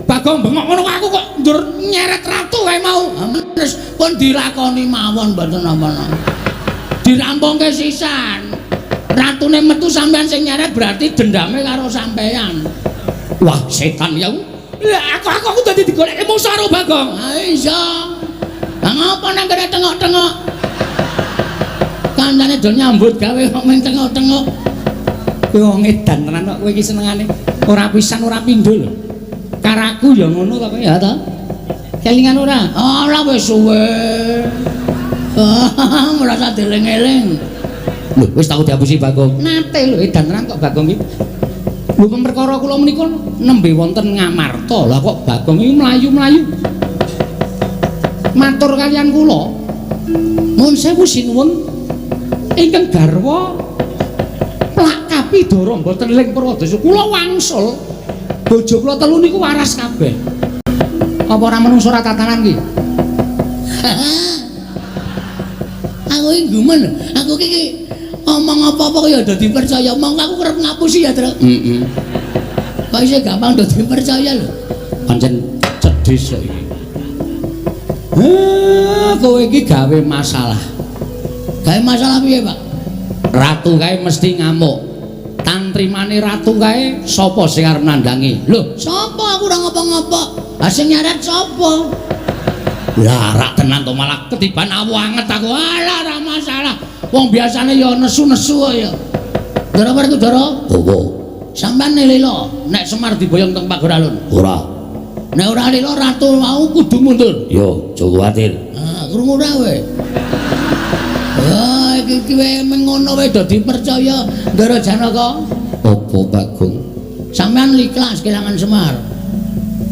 Bagong bengok ngono aku kok njur nyeret ratu kae mau. Terus pun dilakoni mawon mboten napa-napa. Dirampungke sisan. Ratune metu sampean sing nyeret berarti dendame karo sampean. Wah, setan ya. Lah aku dadi digoleki musuh karo Bagong. Ha iya. Lah ngapa nang kene tengok-tengok? Kancane do nyambut gawe kok meng tengok-tengok. Kowe wong edan tenan kok kowe iki senengane. Ora pisan ora pindho lho. Karaku ya ngono to kowe ya to. Kelingan ora? Ora wis suwe. Merasa dieling-eling. Lho wis tau diapusi Bagong. Nate lho edan tenan kok Bagong iki. Lho perkara kula menika nembe wonten Ngamarta. Lah kok Bagong iki mlayu-mlayu. Matur kaliyan kula. Nuwun sewu sinuwun. Ingkang garwa Plakapi Dara mboten ling Purwadasa. Kula wangsul bojo kula telu niku waras kabeh. Apa ora menungso ora tatanan ki? Aku iki gumen. Aku iki omong apa-apa kok ya do dipercaya. Mong aku kerep ngapusi ya, Tru. Heeh. Kok isih gampang do dipercaya lho. Pancen cedhis kok iki. Kowe iki gawe masalah. Gawe masalah piye, Pak? Ratu kae mesti ngamuk. Tantrimane ratu kae sapa sing arep nandangi? Lho, Sapa aku ora ngopo-ngopo? Lah sing nyeret sapa? lah rak tenan to malah ketiban awu anget aku. Alah ora masalah. Wong biasane ya nesu-nesu ya. Ndara Werku Dara, Apa? sampean lilo nek Semar diboyong teng Pagur Alun. Ora. Nek ora lilo ratu mau kudu mundur. Yo, aja kuwatir. Ah, krungu ra kowe. Wah, iki kowe mengono wae do dipercaya Ndara Janaka. Apa Bagong? Sampean ikhlas kelangan Semar.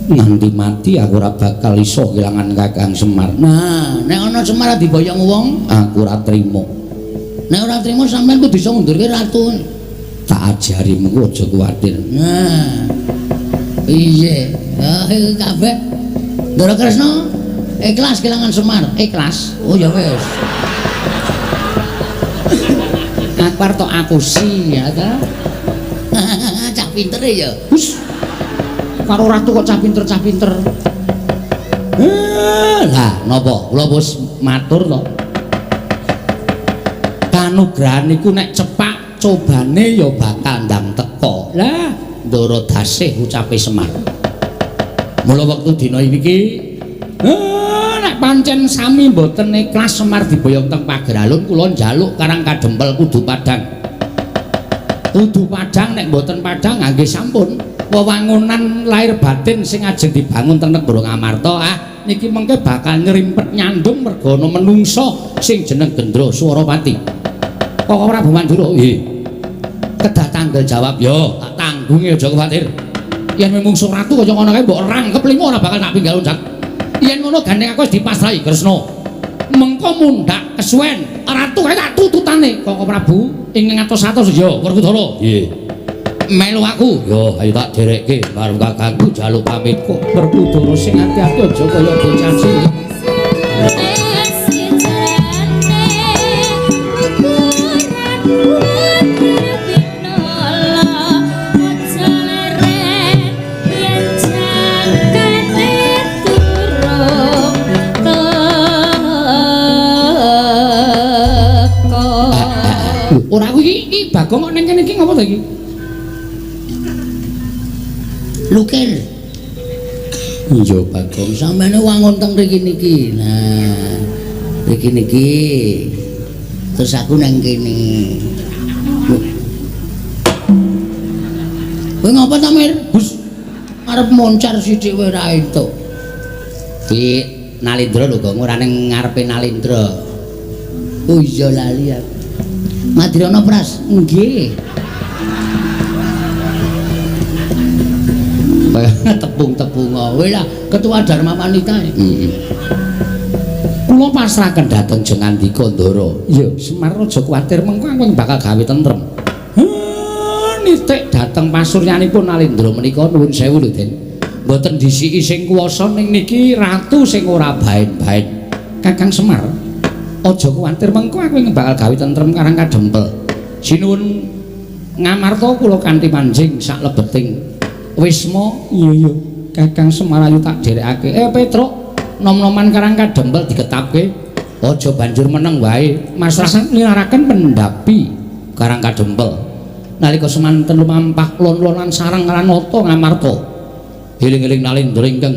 Nganti mati aku ora bakal iso kelangan Kakang Semar. Nah, nek ana Semar diboyong wong, Aku ora trimo. nek ora trimo sampean kudu iso ngundurke ratu. Tak ajari mengko aja kuwatir. Nah. Iya. Ah, iki kabeh. Ndara Kresna, Ikhlas kelangan Semar. Ikhlas. Oh ya wis. Aku arep tok aku sih ya ta. Cah pinter ya. Hus. Karo ratu kok cah pinter. Lah napa kula wis matur to. Kanugrahan iku nek cepak cobane ya bakal ndang teka. Lah ndoro dasih ucape Semar. Mula wektu dina iki nek pancen sami mboten ikhlas Semar diboyong teng pager alun kula njaluk Karang Kadempel kudu padhang. Kudu padhang nek mboten padhang nggih sampun wewangunan lahir batin sing ajeng dibangun teng negara Ngamarta niki mengke bakal nyrimpet nyandung merga ana menungsa sing jeneng Gendra Swarawati. Kok Prabu Mandura nggih. Kedah tanggel jawab yo tak tanggunge aja kuwatir. Yen mungsuh ratu kaya ngono kae mbok rangkep limo ora bakal tak pinggal unjak. Yen ngono gandeng aku wis dipasrahi Kresna. Mengko mundhak kesuwen ratu kae tak tututane Koko Prabu ing ngatos-atos ya Werkudara. Nggih. Melu aku. Yo ayo tak derekke marang kakangku jaluk pamit kok Werkudara sing ati-ati aja kaya bocah cilik. Ora aku iki Bagong kok ning kene iki ngopo to iki? Lukir. Iya Bagong, sampeyan wangun teng mriki niki. Nah, mriki niki. Terus aku nang kene. Kowe ngopo to, Mir? Gus. Arep moncar sithik wae ra entuk. Di Nalindra lho, Gong, ora ning ngarepe Nalindra. Oh iya lali aku. Madirana Pras, nggih. Tepung-tepung kowe lah ketua Dharma Wanita. Kula pasrahaken dhateng Jengandika Ndara. Ya, Semar aja kuwatir mengko aku bakal gawe tentrem. Nitik dhateng pasuryanipun Nalindra menika nuwun sewu lho, Den. Mboten disiki sing kuwasa ning niki ratu sing ora baen-baen. Kakang Semar aja kuwatir mengko aku bakal gawe tentrem Karang Kadempel. Sinuwun Ngamarta kula kanthi manjing sak lebeting wisma. Iya Kakang Semar ayu tak derekake. Petruk nom-noman Karang Kadempel diketapke. Aja banjur meneng wae. Masyarakat nilaraken pendapi Karang Kadempel. Nalika semanten lumampah lon-lonan sareng Ranata Ngamarta. Eling-eling Nalindra ingkang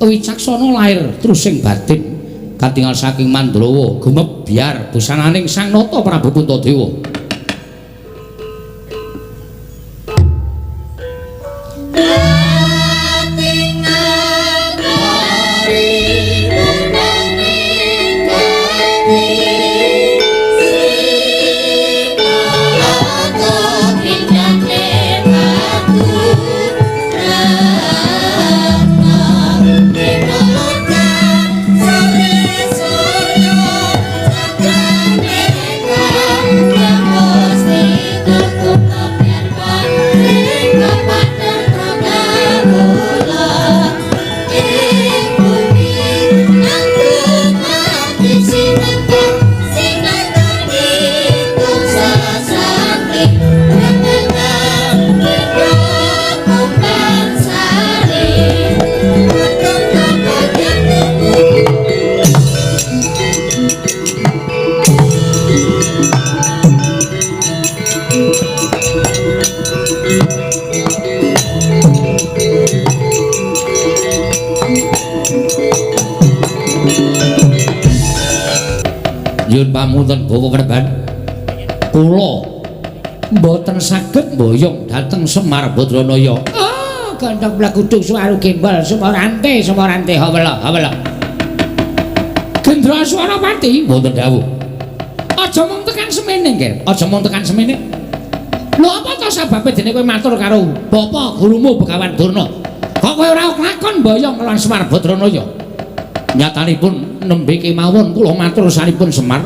wicaksana lahir trusing batin. Katingal saking Mandrawa gumebyar busananing Sang Nata Prabu Puntadewa. Nyuwun pamunten Bapak Kerban. Kula mboten saged mboyong dhateng Semar Badranaya. Gandheng blagudung suwaru gembal Sumarante hawela. Gendra Swarawati mboten dawuh. Aja mung tekan semene, Nggih. Aja mung tekan semene. Lho apa to sababe dene kowe matur karo Bapak gurumu Begawan Durna? Kok kowe ora lakon mboyong lawan Semar Badranaya? Nyatanipun nembe kemawon kula matur sanipun Semar.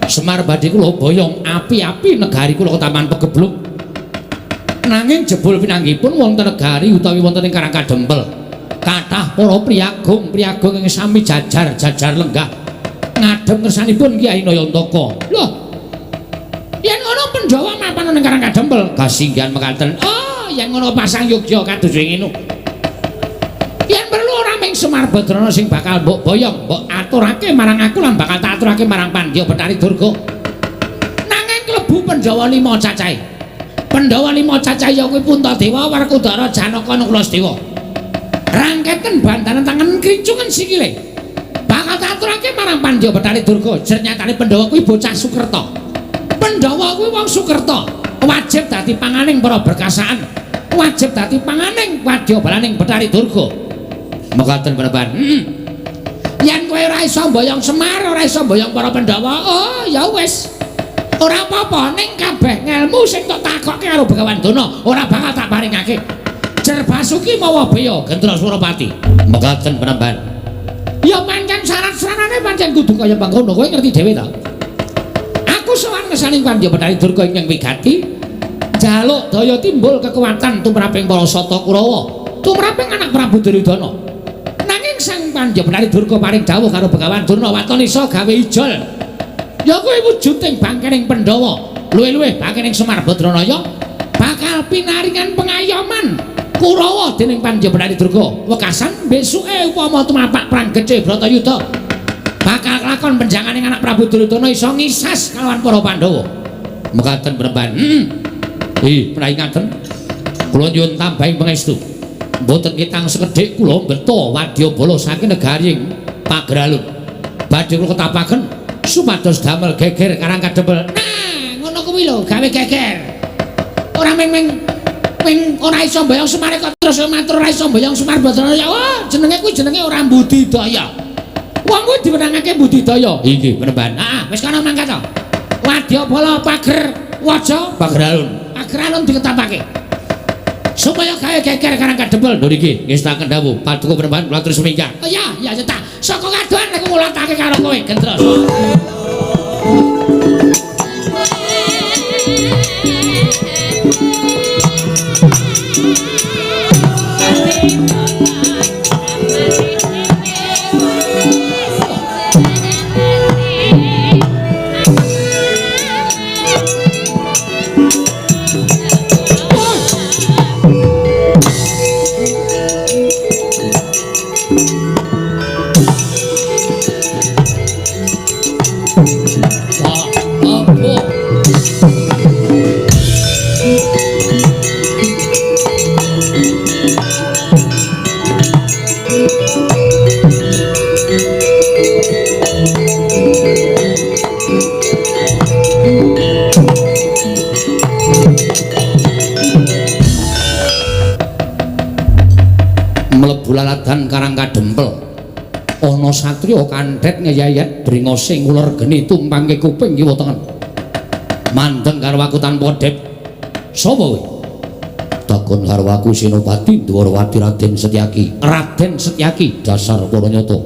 Semar badhe kula boyong api-api negari kula Taman Pegebluk. Nanging jebul pinanggipun wonten negari utawi wonten ing Karang Kadempel. kathah para priyagung ing sami jajar lenggah ngadhep ngersanipun Kyai Nayantaka. Lho, yen ngono Pandhawa mapan ning Karang Kadempel kasinggihan mekaten. Oh, yen ngono pasang Yogya kados ngene. Yen perlu ora ming Semar Badrana sing bakal mbok boyong, mbok aturake marang aku lan bakal tak aturake marang Pandya Betari Durga. Nanging klebu Pandhawa 5 cacahe. Pandhawa 5 cacahe ya kuwi Puntadewa, Werkudara, Janaka, Nukulasdewa. Rangketen bantaran tangan krincungan sikile. Bakal tak aturake marang Pandya Betari Durga. Ternyatane Pandhawa kuwi bocah Sukerta. Pandhawa kuwi wong Sukerta, wajib dadi panganing para berkasaan, wajib dadi panganing wadyabalaning Betari Durga. Mekaten peneban. Yen kowe ora iso mboyong Semar, ora iso mboyong para Pandhawa, oh ya wis. Ora apa-apa ning kabeh ngelmu sing tak takokke karo Begawan Dana, ora bakal tak paringake. Jer Basuki mawa beya Gendra Surapati. Mekaten peneban. Ya pancen syarat-syaratane pancen kudu kaya mangkono, kowe ngerti dhewe ta? Aku sowan ngesaning Pandya Betari Durga ingkang wigati njaluk daya timbul kekuatan tumraping para Sata Kurawa, tumraping anak Prabu Duryudana. Nanging Sang Pandya Betari Durga paring dawuh karo Begawan Durna waton iso gawe ijol. Ya kuwi wujuding bangkening Pandhawa, luwih-luwih bangkening Semar Badranaya bakal pinaringan pengayoman Kurawa dening Pandya Betari Durga. Wekasan besuke upama tumapak perang gedhe Bratayuda bakal kelakon penjanganing anak Prabu Duryudana iso ngisas kalawan para Pandhawa. Mekaten penemban. Menawi ngaten kula nyuwun tambahing pangestu. Mboten kitang sekedhik kula mbeta wadyabala saking negaring Pageralun. Badhe kula ketapaken supados damel geger Karang Kadempel. Nah, ngono kuwi lho, gawe geger. Ora ming ora iso mboyong Semar kok terus matur ora iso mboyong Semar Badranaya. Oh, jenenge kuwi jenenge ora budidaya. Wong kuwi diwenangake budidaya. Iki penemban. Wis kana mangkat to. Wadyabala Pager Waja Pageralun. Pageralun diketapake. Supaya gawe geger Karang Kadempel. Lho niki ngestaken dawuh paduka penemban kula terus minggat. Oh iya, ya cetak. Saka kadohan aku ngulotake karo kowe, Gendra. Laladan Karang Kadempel ana satriya kanthet ngeyayat bringose nguler geni tumpangke kuping kiwa tengen mandeng karo aku tanpa dep. Sapa kowe? Takon karo aku Senopati Dwarawati Raden Setyaki. Raden Setyaki dasar para nyata.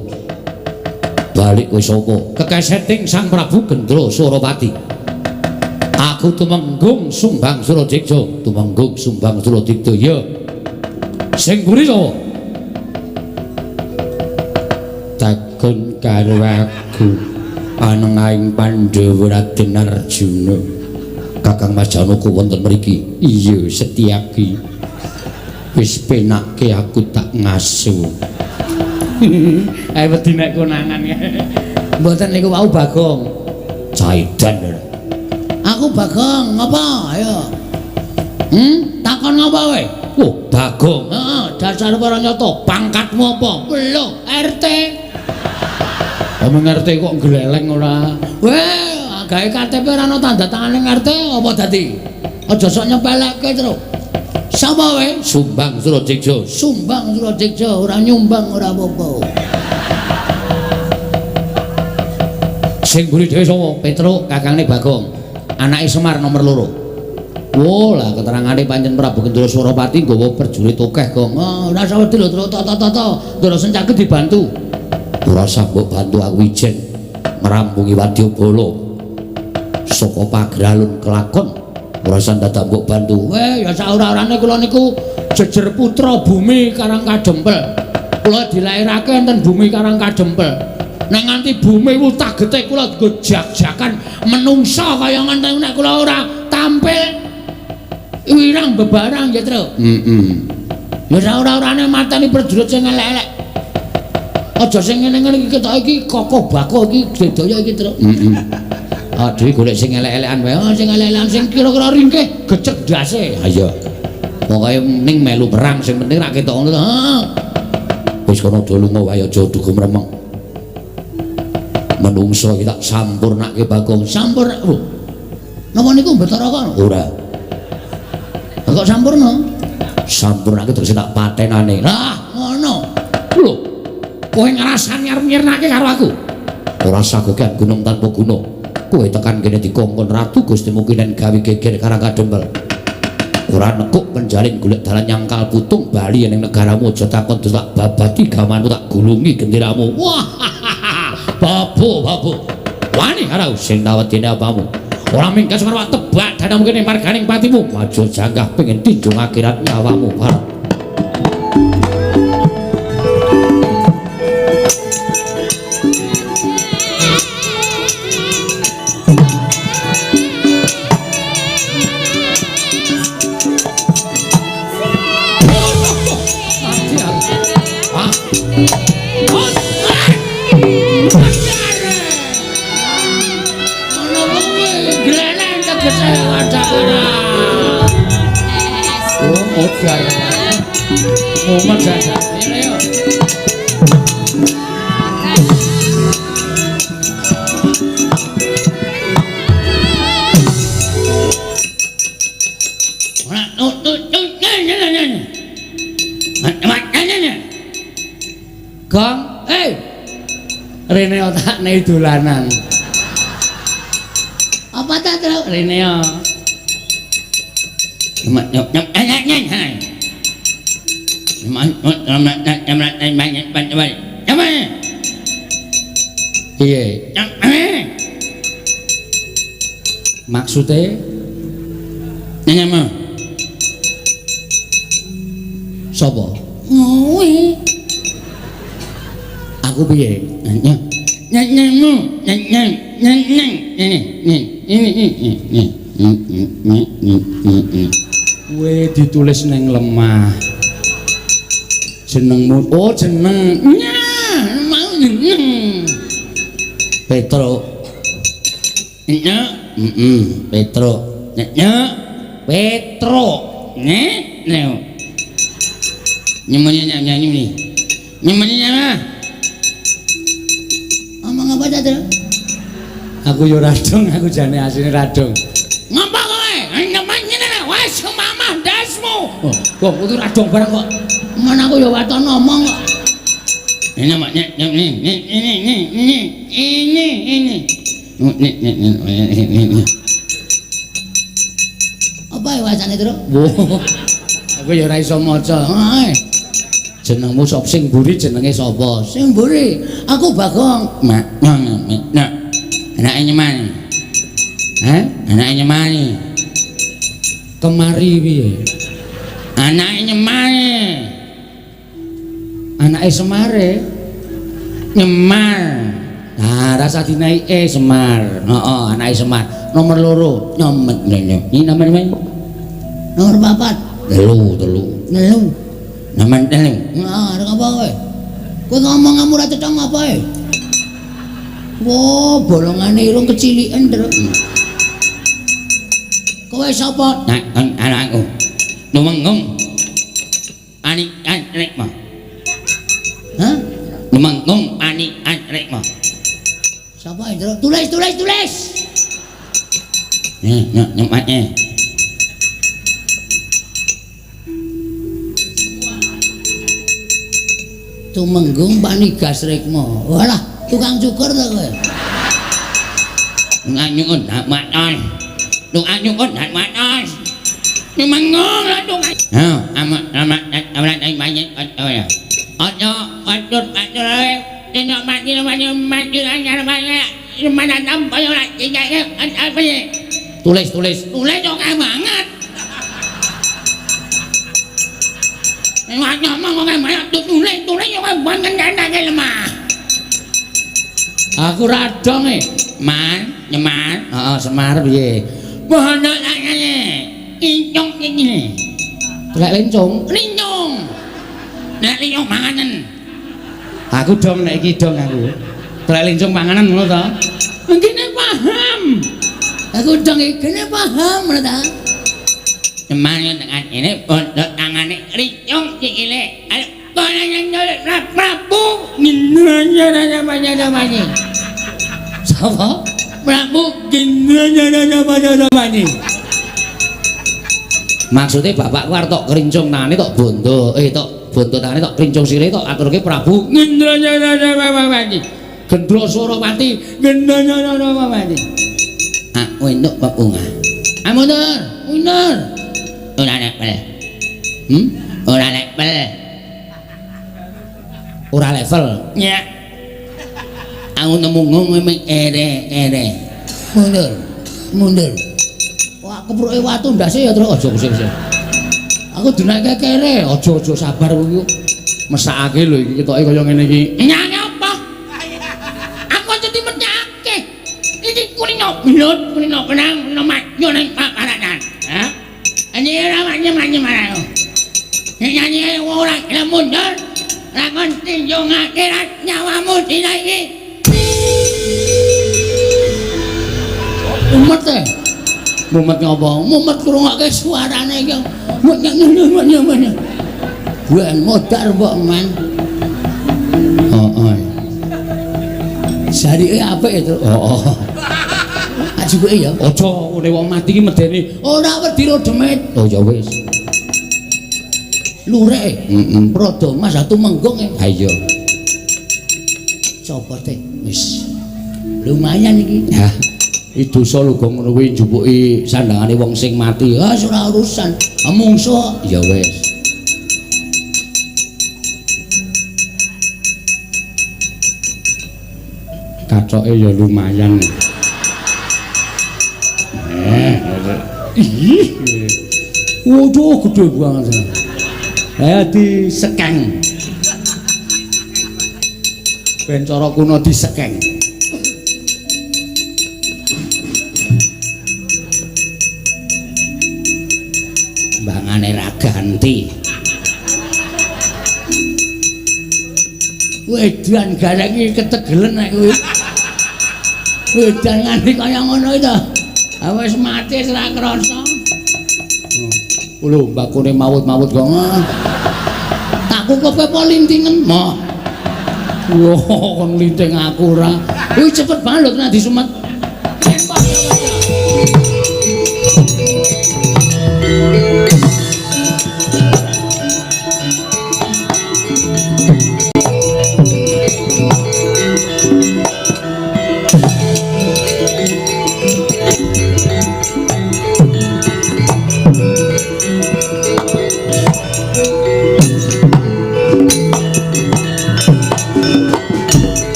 Balik kowe sapa? Kekeseting Sang Prabu Gendra Surapati. Aku tumenggung Sumbang Suradikja, tumenggung Sumbang Suradikja. Ya. Sing mburi sapa? Takon karo aku panengahing Pandhawa Raden Arjuna. Kakang Mas Janaka wonten mriki. Iya, Setyaki. Wis penake aku tak ngaso. Ae wedi nek konangan. Mboten niku wau Bagong. Caidan. Aku Bagong, ngapa? Ayo. Takon ngapa kowe? Oh, Bagong. Heeh, dasar para nyata. Pangkatmu apa? Lho, RT. Mengerti kok gleleng ora. Weh, gawe KTP ora ana tanda tangane RT apa dadi? Aja sok nyepelekke terus. Sapa kowe? Sumbang Suradikja. Sumbang Suradikja ora nyumbang ora apa-apa. Sing mburi dhewe sapa? Petruk kakangne Bagong. Anake Semar nomor 2. Oh, lah keterangane pancen Prabu Gendra Surapati nggawa prajurit akeh, Gong. Oh, ora usah wedi lho, tata-tata. Ndara sencaket dibantu. Ora usah mbok bantu aku ijen ngrampungi wadyabala saka Pageralun kelakon. Ora usah dadak mbok bantu. Weh, ya sak ora-orane kula niku jejer putra bumi Karang Kadempel. Kula dilairake enten bumi Karang Kadempel. Nek nganti bumi wutah getih kula nggo jak-jakan menungsa kaya ngene nek kula ora tampil wirang bebarang ya, Tru. Ya ora-orane mateni prajurit sing elek-elek. Aja sing ngene-ngene iki ketok iki kokoh bako iki sedaya iki, Tru. Dhewe golek sing elek-elekan wae. Sing elek-elekan sing kira-kira ringkih gecek ndase. Ha iya. Pokoke ning melu perang sing penting ra ketok ngono. Wis kono do lunga wae aja dugem remeng. Menungso iki tak sampurnake Bagong. Sampurna. Napa niku Bathara kok? Ora. Kok sampurna? Sampurnake terus tak patenane. Lah, ngono. Lho. Kowe ngrasani arep nyirnake karo aku. Ora sagokan gunung tanpa gunung. Kowe tekan kene dikongkon Ratu Gusti Mukinen gawe geger Karang Kadempel. Ora nekuk penjalin golek dalan nyangkal putung bali ning negaramu aja takon tak babadi gamanmu tak gulungi genderamu. Wah. Babu. Wani karo sing tawedine apamu. Ora minggas karo tebak dana mungkin marganing patimu. Maju janggah pengen tinjung akhirat nyawamu. Mumet saja. Ayo. Gong, Rene otakne dolanan. Apa ta, Tru? Rene yo. Iya. Maksudnya nyanyi sapa? Kowe. Aku piye? Nyanyimu. Kowe ditulis neng lemah. Jenengmu, jeneng. Mau jeneng. Petro. Petro. Petro. Nyemanya nyanyi nih. Nyemanya omong apa tadi? Aku yo radong, aku jane asine radong. Ngapa kowe? Nyemanya nih, wes kemamah dasmu. Kok kudu radong bareng kok. Mana aku yo waton ngomong kok. Ini namanya ini. Apa ya wacane, Tru? Aku ya ora iso maca. Jenengmu sop sing mburi jenenge sapa? Sing mburi. Aku Bagong. Nah. Anake nyemani. Anake nyemani. Kemari piye? Anake nyemani. Anake Semare. Nyemar. Nah, rasa dinai Semar. Heeh, anake Semar. Nomor 2, nyomet nyomet. Ini namanya. Nomor 4. Telu. Nama telu. Nah, ada apa kowe? Kowe ngomong kamu ra cetong apa e? Wo, bolongane irung keciliken, Tru. Kowe sapa? Nah, anakku. Lumenggung. Ani rek mah. Hah? Lumenggung ani rek mah. Sapa itu? Tulis. Nih, nyematnya. Tumenggung Panigas Rekmo. Walah, tukang cukur ta kowe. Nganyun dak matos. Tukang cukur dak matos. Tumenggung lah tukang. Ha, amat ai banyak ya. Ojo, patut ae. Tidak mati anyar banyak. Mana nampak yo lak apa ya? Tulis oke banget. Ngomong kok mayat tulis yo bangen kanake lemah. Aku ra dong Nyemar. Heeh, Semar piye? Mohon nanya. Kincung iki. Lek lincung. Nek lincung manganen. Aku dong nek iki dong aku. Lek lincung manganen ngono to. Ngene paham. Aku dong iki paham lho ta. Semangnya dengan ini pondok tangane lincung cikile. Ayo konanya Prabu. Namanya. Sapa? Prabu namanya. Maksudnya bapakku arep tok krincung tangane tok bondo. Tok bondo tangane tok krincung sire tok aturke Prabu. Namanya. Gendro Suropati. Namanya. Ah, entuk pepunga. Mundur. Ora level. Ora level. Ya. Aku nemu ngomong ere. Mundur. Wah, kepruke watu ndase ya terus aja sing. Aku dinake kere, aja sabar kowe. Mesakake lho iki ketoke kaya ngene iki. Nyang apa? Aku aja dimenyake. Iki kulino kenang maju nang paparanan. Ha? Ani ramanya marano. Nyanyi ora mundur. Lakon tinjung akhirat nyawamu dinaiki. Mumet ngopo? Mumet krungokke suarane iki. Mana. Buan modar mbok man. Heeh. Sarike apik itu. Heeh. Ajuke ya. Aja ngene wong mati iki medeni. Ora wedi ro demit. Oh ya wis. Lurek. Prada Mas atu menggong. Ha iya. Copote wis. Lumayan iki. Ha. Iki dosa lho kok ngono kuwi njupuki sandangane wong sing mati. Ah ora urusan. Mungsuh ya wis. Kacoke ya lumayan. Waduh gede banget. Disekeng. Ben cara kuno disekeng. Bangane ra ganti. Wedan gareng iki ketegelen nek kowe. Wedan ngene kaya ngono iki to. Wis mati ora krasa. Lho, mbakune mawut-mawut kok. Tak kukup apa lintingen, Mak. Wah, kon linting aku ora. Kuwi cepet banget lho nek disumet.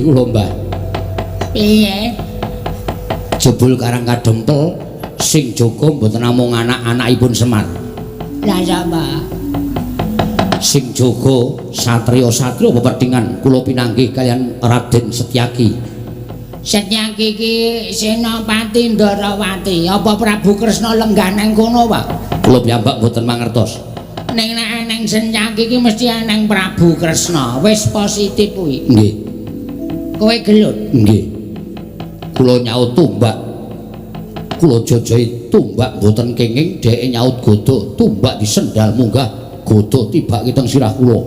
Kula Mbah. Piye? Jebul Karang Kadempel sing jaga mboten namung anak-anakipun Semar. Lah sapa? Sing jaga satriya-satriya pepethingan kula pinanggih kalian Raden Setyaki. Setyaki iki Senopati Ndarawati, apa Prabu Kresna lenggah nang kono, Pak? Kula piyambak mboten mangertos. Ning nek nang Setyaki iki mesti nang Prabu Kresna. Wis positif kuwi. Nggih. Kowe gelut? Nggih. Kula nyaut tumbak. Kula jajahi tumbak mboten kenging, dheke nyaut godhok, tumbak disendal munggah, godhok tibake teng sirah kula.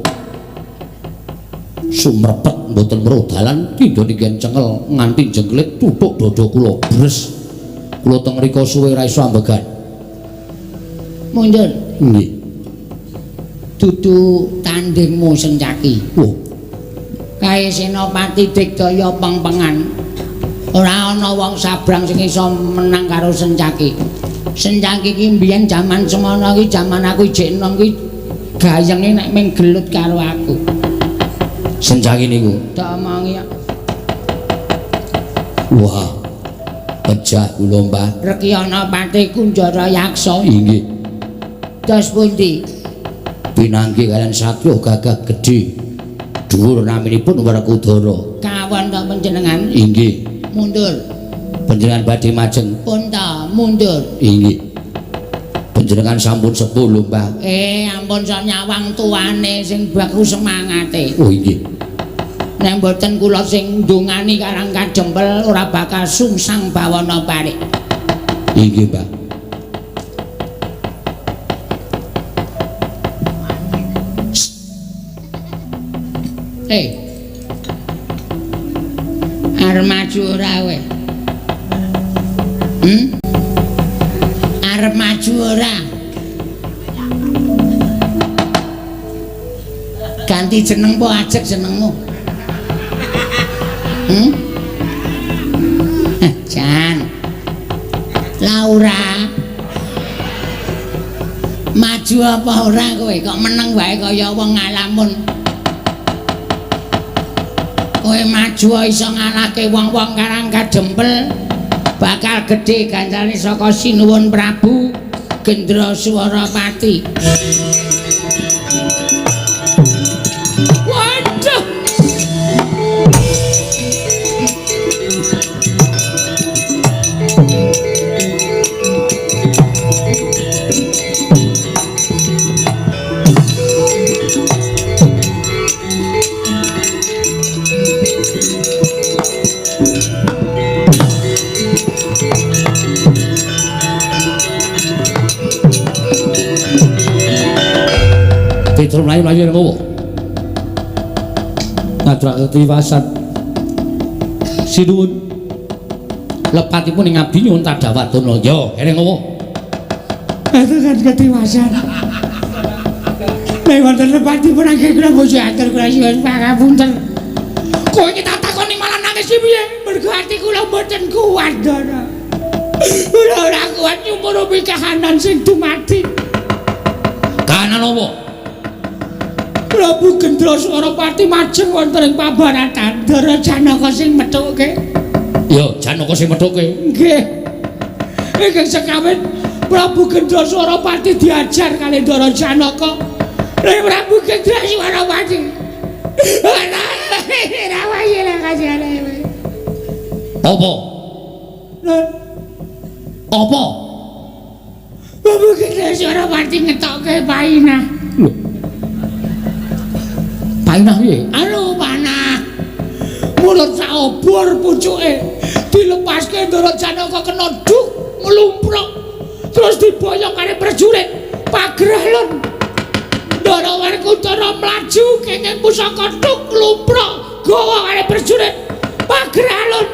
Sumrepet mboten weruh dalan, pindha ninggen cengel nganti jengklit tuthuk dada kula. Bres. Kula teng mriko suwe ra iso ambegan. Mundur. Nggih. Dudu tandingmu Setyaki. Wah. Kae Senopati Digdaya pengpengan ora ana wong sabrang sing iso menang karo Setyaki. Setyaki iki mbiyen jaman semono iki jaman aku ijek enom iki gayenge nek ming gelut karo aku. Setyaki niku. Tak omongi. Wah. Pejah kula Mbah. Rekyana Pati Kunjara Yaksa. Inggih. Dos pundi? Pinanggi kalian satya gagah gedhe. Dhuwur naminipun Werkudara. Kawon to panjenengan? Inggih. Mundur. Panjenengan badhe majeng. Pun ta, mundur. Inggih. Panjenengan sampun sepuh lho, Mbah. Ampun so nyawang tuane sing baku semangate. Oh inggih. Nek mboten kula sing ndongani Karang Kajempel ora bakal sungsang bawana parik. Inggih, Mbah. Arep maju ora kowe? Arep maju ora? Ganti jeneng po ajek jenengmu. Jan. Laura. Maju apa ora kowe? Kok meneng wae kaya wong ngalamun. Kowe maju iso ngalahke wong-wong Karang Kajempel. Bakal gedhe gancane saka Sinuwun Prabu Gendra Swaropati. Waduh. Petruk mlayu-mlayu ngowo. Ngadrak ketiwasan. Sinuwun. Lepatipun ing abdi nyuwun Tadawatana. Ya, ene ngowo. Aturkan ketiwasan. Nek wonten lepatipun anggen kula bojo atur kula nyuwun pangapunten. Kowe iki tak takoni malah nangis piye? Mergo ati kula mboten kuat, Dara. Kula ora kuat nyumurupi kahanan sing dumadi. Kahanan apa? Prabu Gendra Swaropati majeng wonten ing pabaratan Dara Janaka sing methuke. Ya, Janaka sing methuke. Nggih. Ingkang sekawit Prabu Gendra Swaropati diajar kali Dara Janaka. Nek Prabu Gendra Swaropati. Ora wae lek kajane. Apa? Apa? Prabu Gendra Swaropati ngetokke painah. Lho. Painah piye? Anu panah. Mulut sak obor pucuke dilepaske Dara Janaka kena duk nglumpruk. Terus diboyong karo prajurit pagrelun. Dara Werkudara mlaju kenging pusaka duk nglumpruk gawa karo prajurit pagrelun.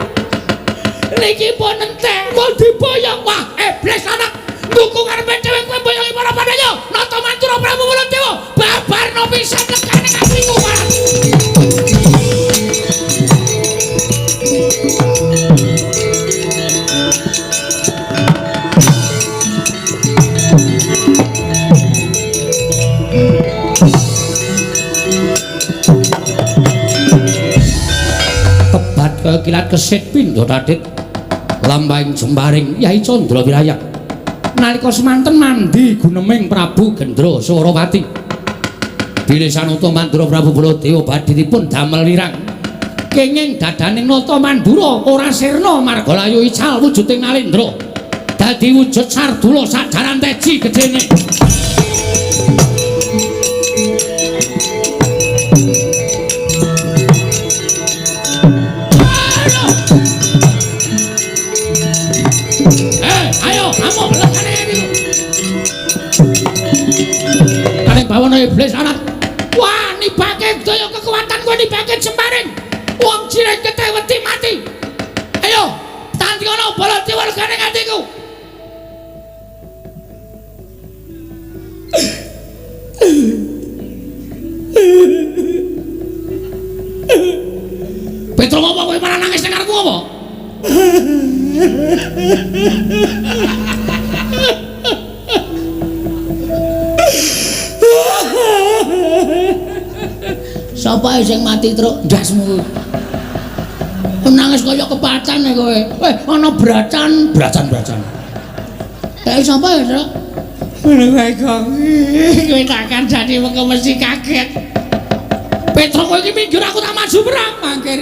Niki pun entek mau diboyong. Wah, iblis anak. Tuku karepe dhewe kowe boyongi para pandhawa. Nata mantura Prabu Baladewa. Babarno pisan lekane kapiku parang. Tebat kekilat kesit pindha Radit. Lambahing jembaring Yai Candra Wirayah. Nalika semanten mandi guneming Prabu Gendra Swaropati. Bilih sanuta Mandura Prabu Baladewa badhe dipun damel lirang. Kenging dadaning nata mandura ora sirna marga layu ical wujuding Nalendra. Dadi wujud sardula sadaran teji gedene. Bawana iblis anak. Wah, nibake daya kekuatan kowe nibake Sembaring. Wong cilik keteh wedi mati. Ayo, tandingana Baladewa legane atiku. Petro apa kowe malah nangis nang karepku apa? Sapa sing mati truk ndasmu? Nangis kaya kepacan kowe. Ana bracan. Sapa ya, Tru? Kowe kok kowe takkan jadi wong mesti kaget. Petro kowe iki minggir aku tak maju perang. Mangke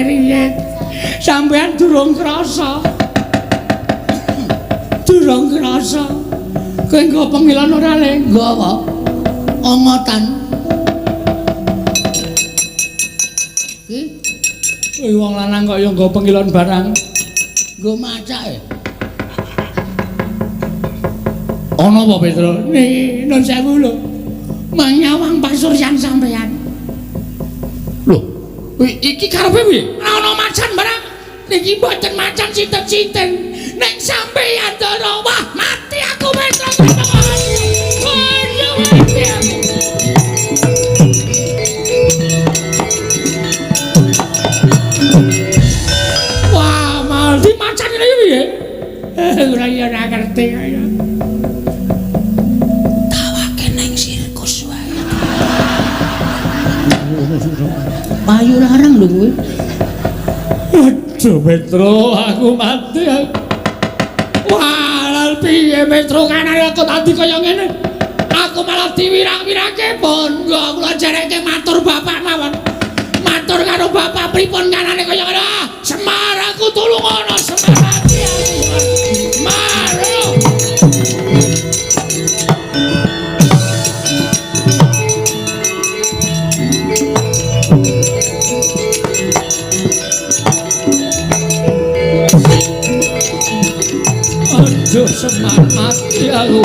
riyen. Sampeyan durung krasa. Kowe nggo pengilon ora le? Nggo apa? Ongotan. Kowe wong lanang kok ya nggo pengilon barang. Nggo macak e. Ana apa Petro? Niki nun sewu lho. Manyawang pasuryan sampeyan. Lho, iki karepe piye? Ana macan barang. Niki mboten macan sinten-sinten. Nek sampeyan ndara wah mati aku Petro. Aduh, mati aku. Wah, mati macan iki piye? Ora ya ora ngerti kaya. Payu larang lho kowe. Aduh Petro, aku mati. Wah, lal piye Petro kanane aku tadi kaya ngene. Aku malah diwirang-wirangke pon. Nggo kula jareke matur bapak mawon. Matur karo bapak pripun kanane kaya ngene. Semar aku tulung ana Semar mati. Maro. Aduh, Semar mati aku.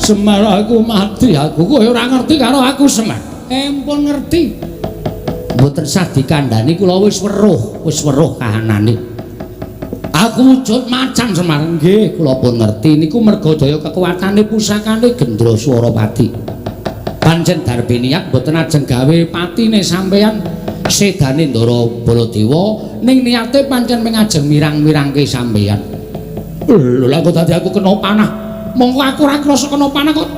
Semar aku mati aku. Kowe ora ngerti karo aku Semar. Empun ngerti. Mboten sah dikandhani kula wis weruh kahanane. Aku wujud macan Semar. Nggih, kula pun ngerti niku merga daya kekuatane pusakane Gendra Swaropati. Pancen darbe niat mboten ajeng gawe patine sampeyan sedane Ndara Baladewa ning niate pancen mengajeng mirang-mirangke sampeyan. Lho lha kok dadi aku kena panah. Mongko aku ora krasa kena panah kok.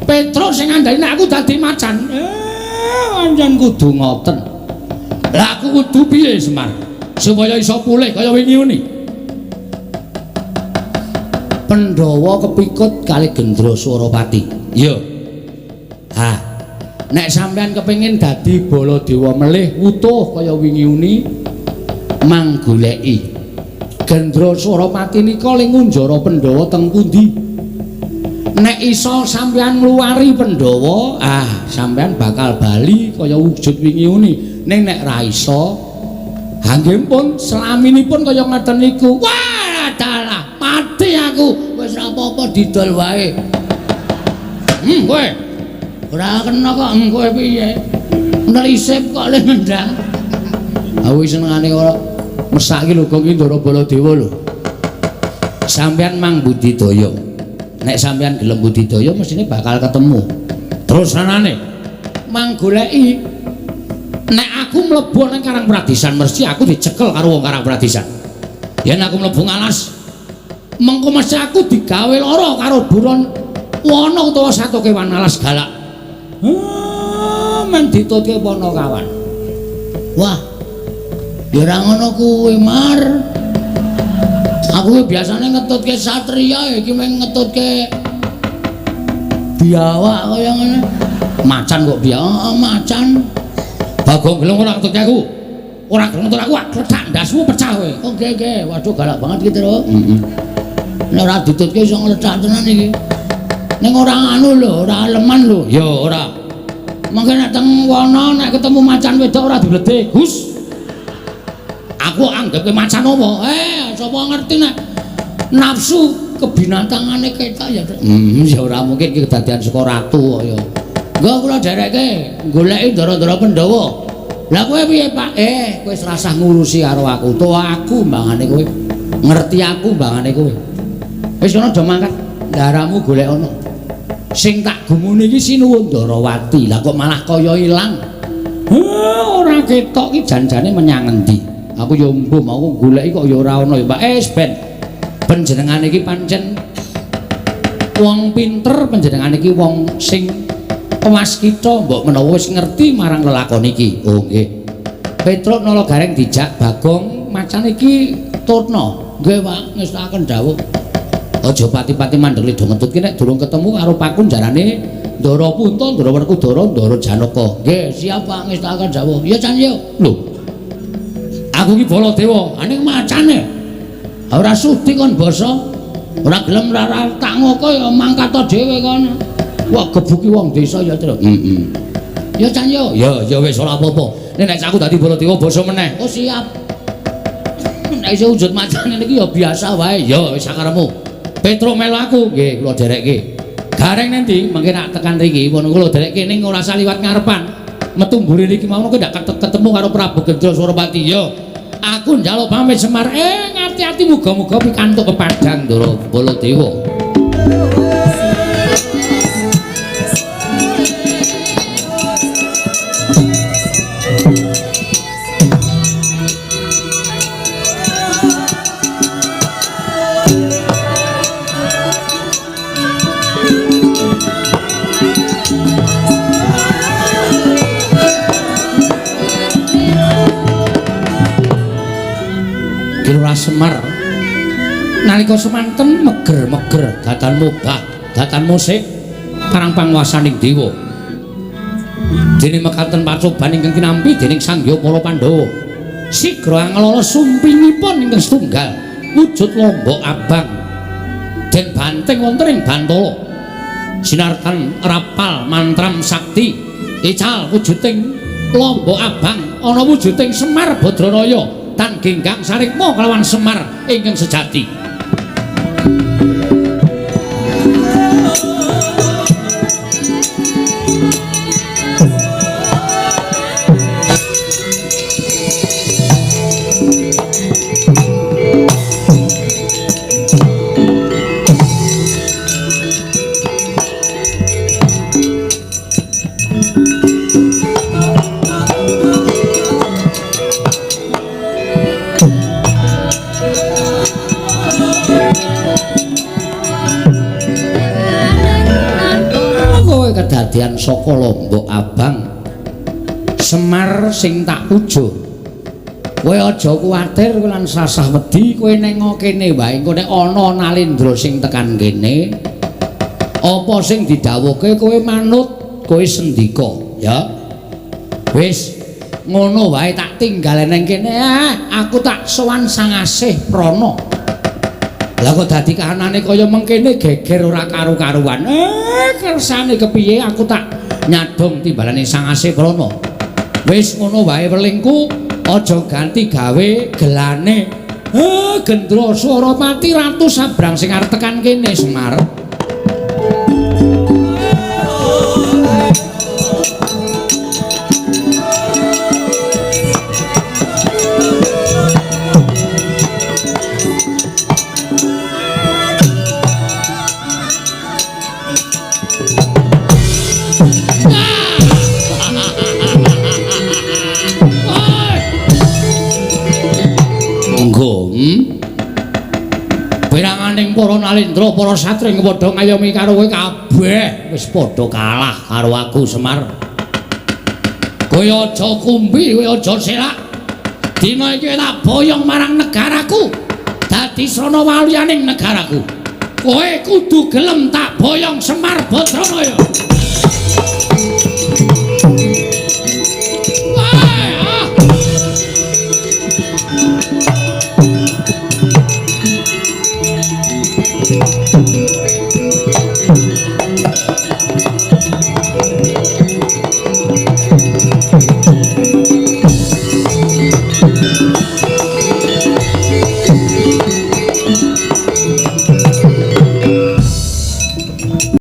Petro sing ngandani nek aku dadi macan. Pancen kudu ngoten. Lah aku kudu piye Semar? Supaya iso pulih kaya wingi ngene. Pandhawa kepikut kali Gendra Swaropati. Iya. Ha. Nek sampean kepengin dadi Baladewa melih utuh kaya wingi uni manggoleki Gendra Swaropati nika ling ngunjara Pandhawa teng pundi? Nek iso sampean ngluwari Pandhawa, sampean bakal bali kaya wujud wingi uni. Ning nek ra iso, nggih pun selaminipun kaya ngeten niku. Wah, dalah, mati aku. Wis ora apa-apa didol wae. Kowe ora kena kok kowe piye? Nelisip kok le ngendang. Aku senengane kok mesake lho kok iki Ndara Baladewa lho. Sampeyan mang budidaya. Nek sampeyan gelem budidaya mestine bakal ketemu. Terus anane mang goleki nek aku mlebu nang Karang Pradisan mesti aku dicekel karo wong Karang Pradisan. Yen aku mlebu ngalas mengko mesti aku digawe lara karo buron wana utawa satu kewan alas galak. Men ditutke wana kawan. Wah. Ya ora ngono kuwi, Mar. Aku biasane ngetutke satriya iki mung ngetutke biawak kaya ngene. Macan kok biawak, macan. Bagong gelem ora ngetutke aku. Ora gelem ngetut aku, kletak ndasmu pecah kowe. Oh nggih. Waduh galak banget iki, Tru. Nek ora ditutke iso nglecak tenan iki. Ning ora anu lho, ora aleman lho. Ya ora. Mangke nek teng wana nek ketemu macan wedok ora dibledhe, Gus. Aku anggapke macan apa? Sapa ngerti nek nafsu kebinatangane ketok ya. Ya ora mungkin iki kedadian saka ratu kok ya. Engko kula dereke goleki ndara-ndara Pandhawa. Lah kowe piye, Pak? Kowe wis rasah ngurusi karo aku. Utawa aku mbangane kowe. Ngerti aku mbangane kowe. Wis kono do mangkat. Daramu golek ono. Sing tak gumuni iki Sinuwun Ndarawati. Lah kok malah kaya ilang. Ora ketok ki janjane menyang endi. Aku yo mbuh mau goleki kok yo ora ono ya, Pak. Ben panjenengan iki pancen wong pinter, panjenengan iki wong sing waskita, mbok menawa wis ngerti marang lelakon iki. Oh nggih. Petruk nala gareng dijak Bagong macan iki turna. Nggih, Pak, ngestakaken dawuh. Aja pati-pati mandeg do ngentut ki nek durung ketemu karo Pakun jarane Ndara Punta, Ndara Werkudara, Ndara Janaka. Nggih, siap Pak, ngestakaken dawuh. Ya Can yo. Lho. Aku ki Baladewa, aning macane. Ora sudi kon basa. Ora gelem rara tak ngoko ya mangkat dhewe kon. Wah, gebuki wong desa ya, Tru. Ya Can yo. Ya wis ora apa-apa. Nek aku dadi Baladewa basa meneh. Oh, siap. Nek iso wujud macane niki ya biasa wae. Ya wis sakarepmu. Petruk melu aku. Nggih, kula derekke. Gareng nanti mengke nak tekan riki pun kula derekke ning ora usah liwat ngarepan. Metu mburi niki mau kok ndak ketemu karo Prabu Gendra Suropati. Yo. Aku njaluk pamit Semar. Ngati-ati muga-muga pikantuk kepadang Ndara Baladewa. Kira Semar nalika semanten meger-meger datan mubah datan musik parang panguwasaning dewa dene mekaten pacoban ingkang kinampi dening Sangya para Pandhawa sigra anglala sumpingipun ingkang setunggal wujud lombok abang den banteng wonten ing Bantala sinartan rapal mantram sakti ical wujuding lombok abang ana wujuding Semar Badranaya tan genggang sarikma kelawan Semar ingkang sejati. Kedadian saka lombok abang Semar sing tak puja kowe aja kuwatir lan sasah wedi kowe neng kene wae engko nek ana Nalendra sing tekan kene apa sing didhawuhke kowe manut kowe sendika ya wis ngono wae tak tinggal neng kene aku tak sowan Sang Asih Prana. Lah kok dadi kahanane kaya mengkene geger ora karu-karuan. Kersane kepiye aku tak nyadong timbalane Sang Asih Prana. Wis ngono wae welingku, aja ganti gawe gelane. Gendra Suropati Ratu Sabrang sing arep tekan kene Semar. Wiranganing para Nalendra, para satring padha ngayomi karo kowe kabeh wis padha kalah karo aku Semar. Kowe aja kumbi, kowe aja selak. Dina iki tak boyong marang negaraku. Dadi srana waliyaning negaraku. Kowe kudu gelem tak boyong Semar Badranaya.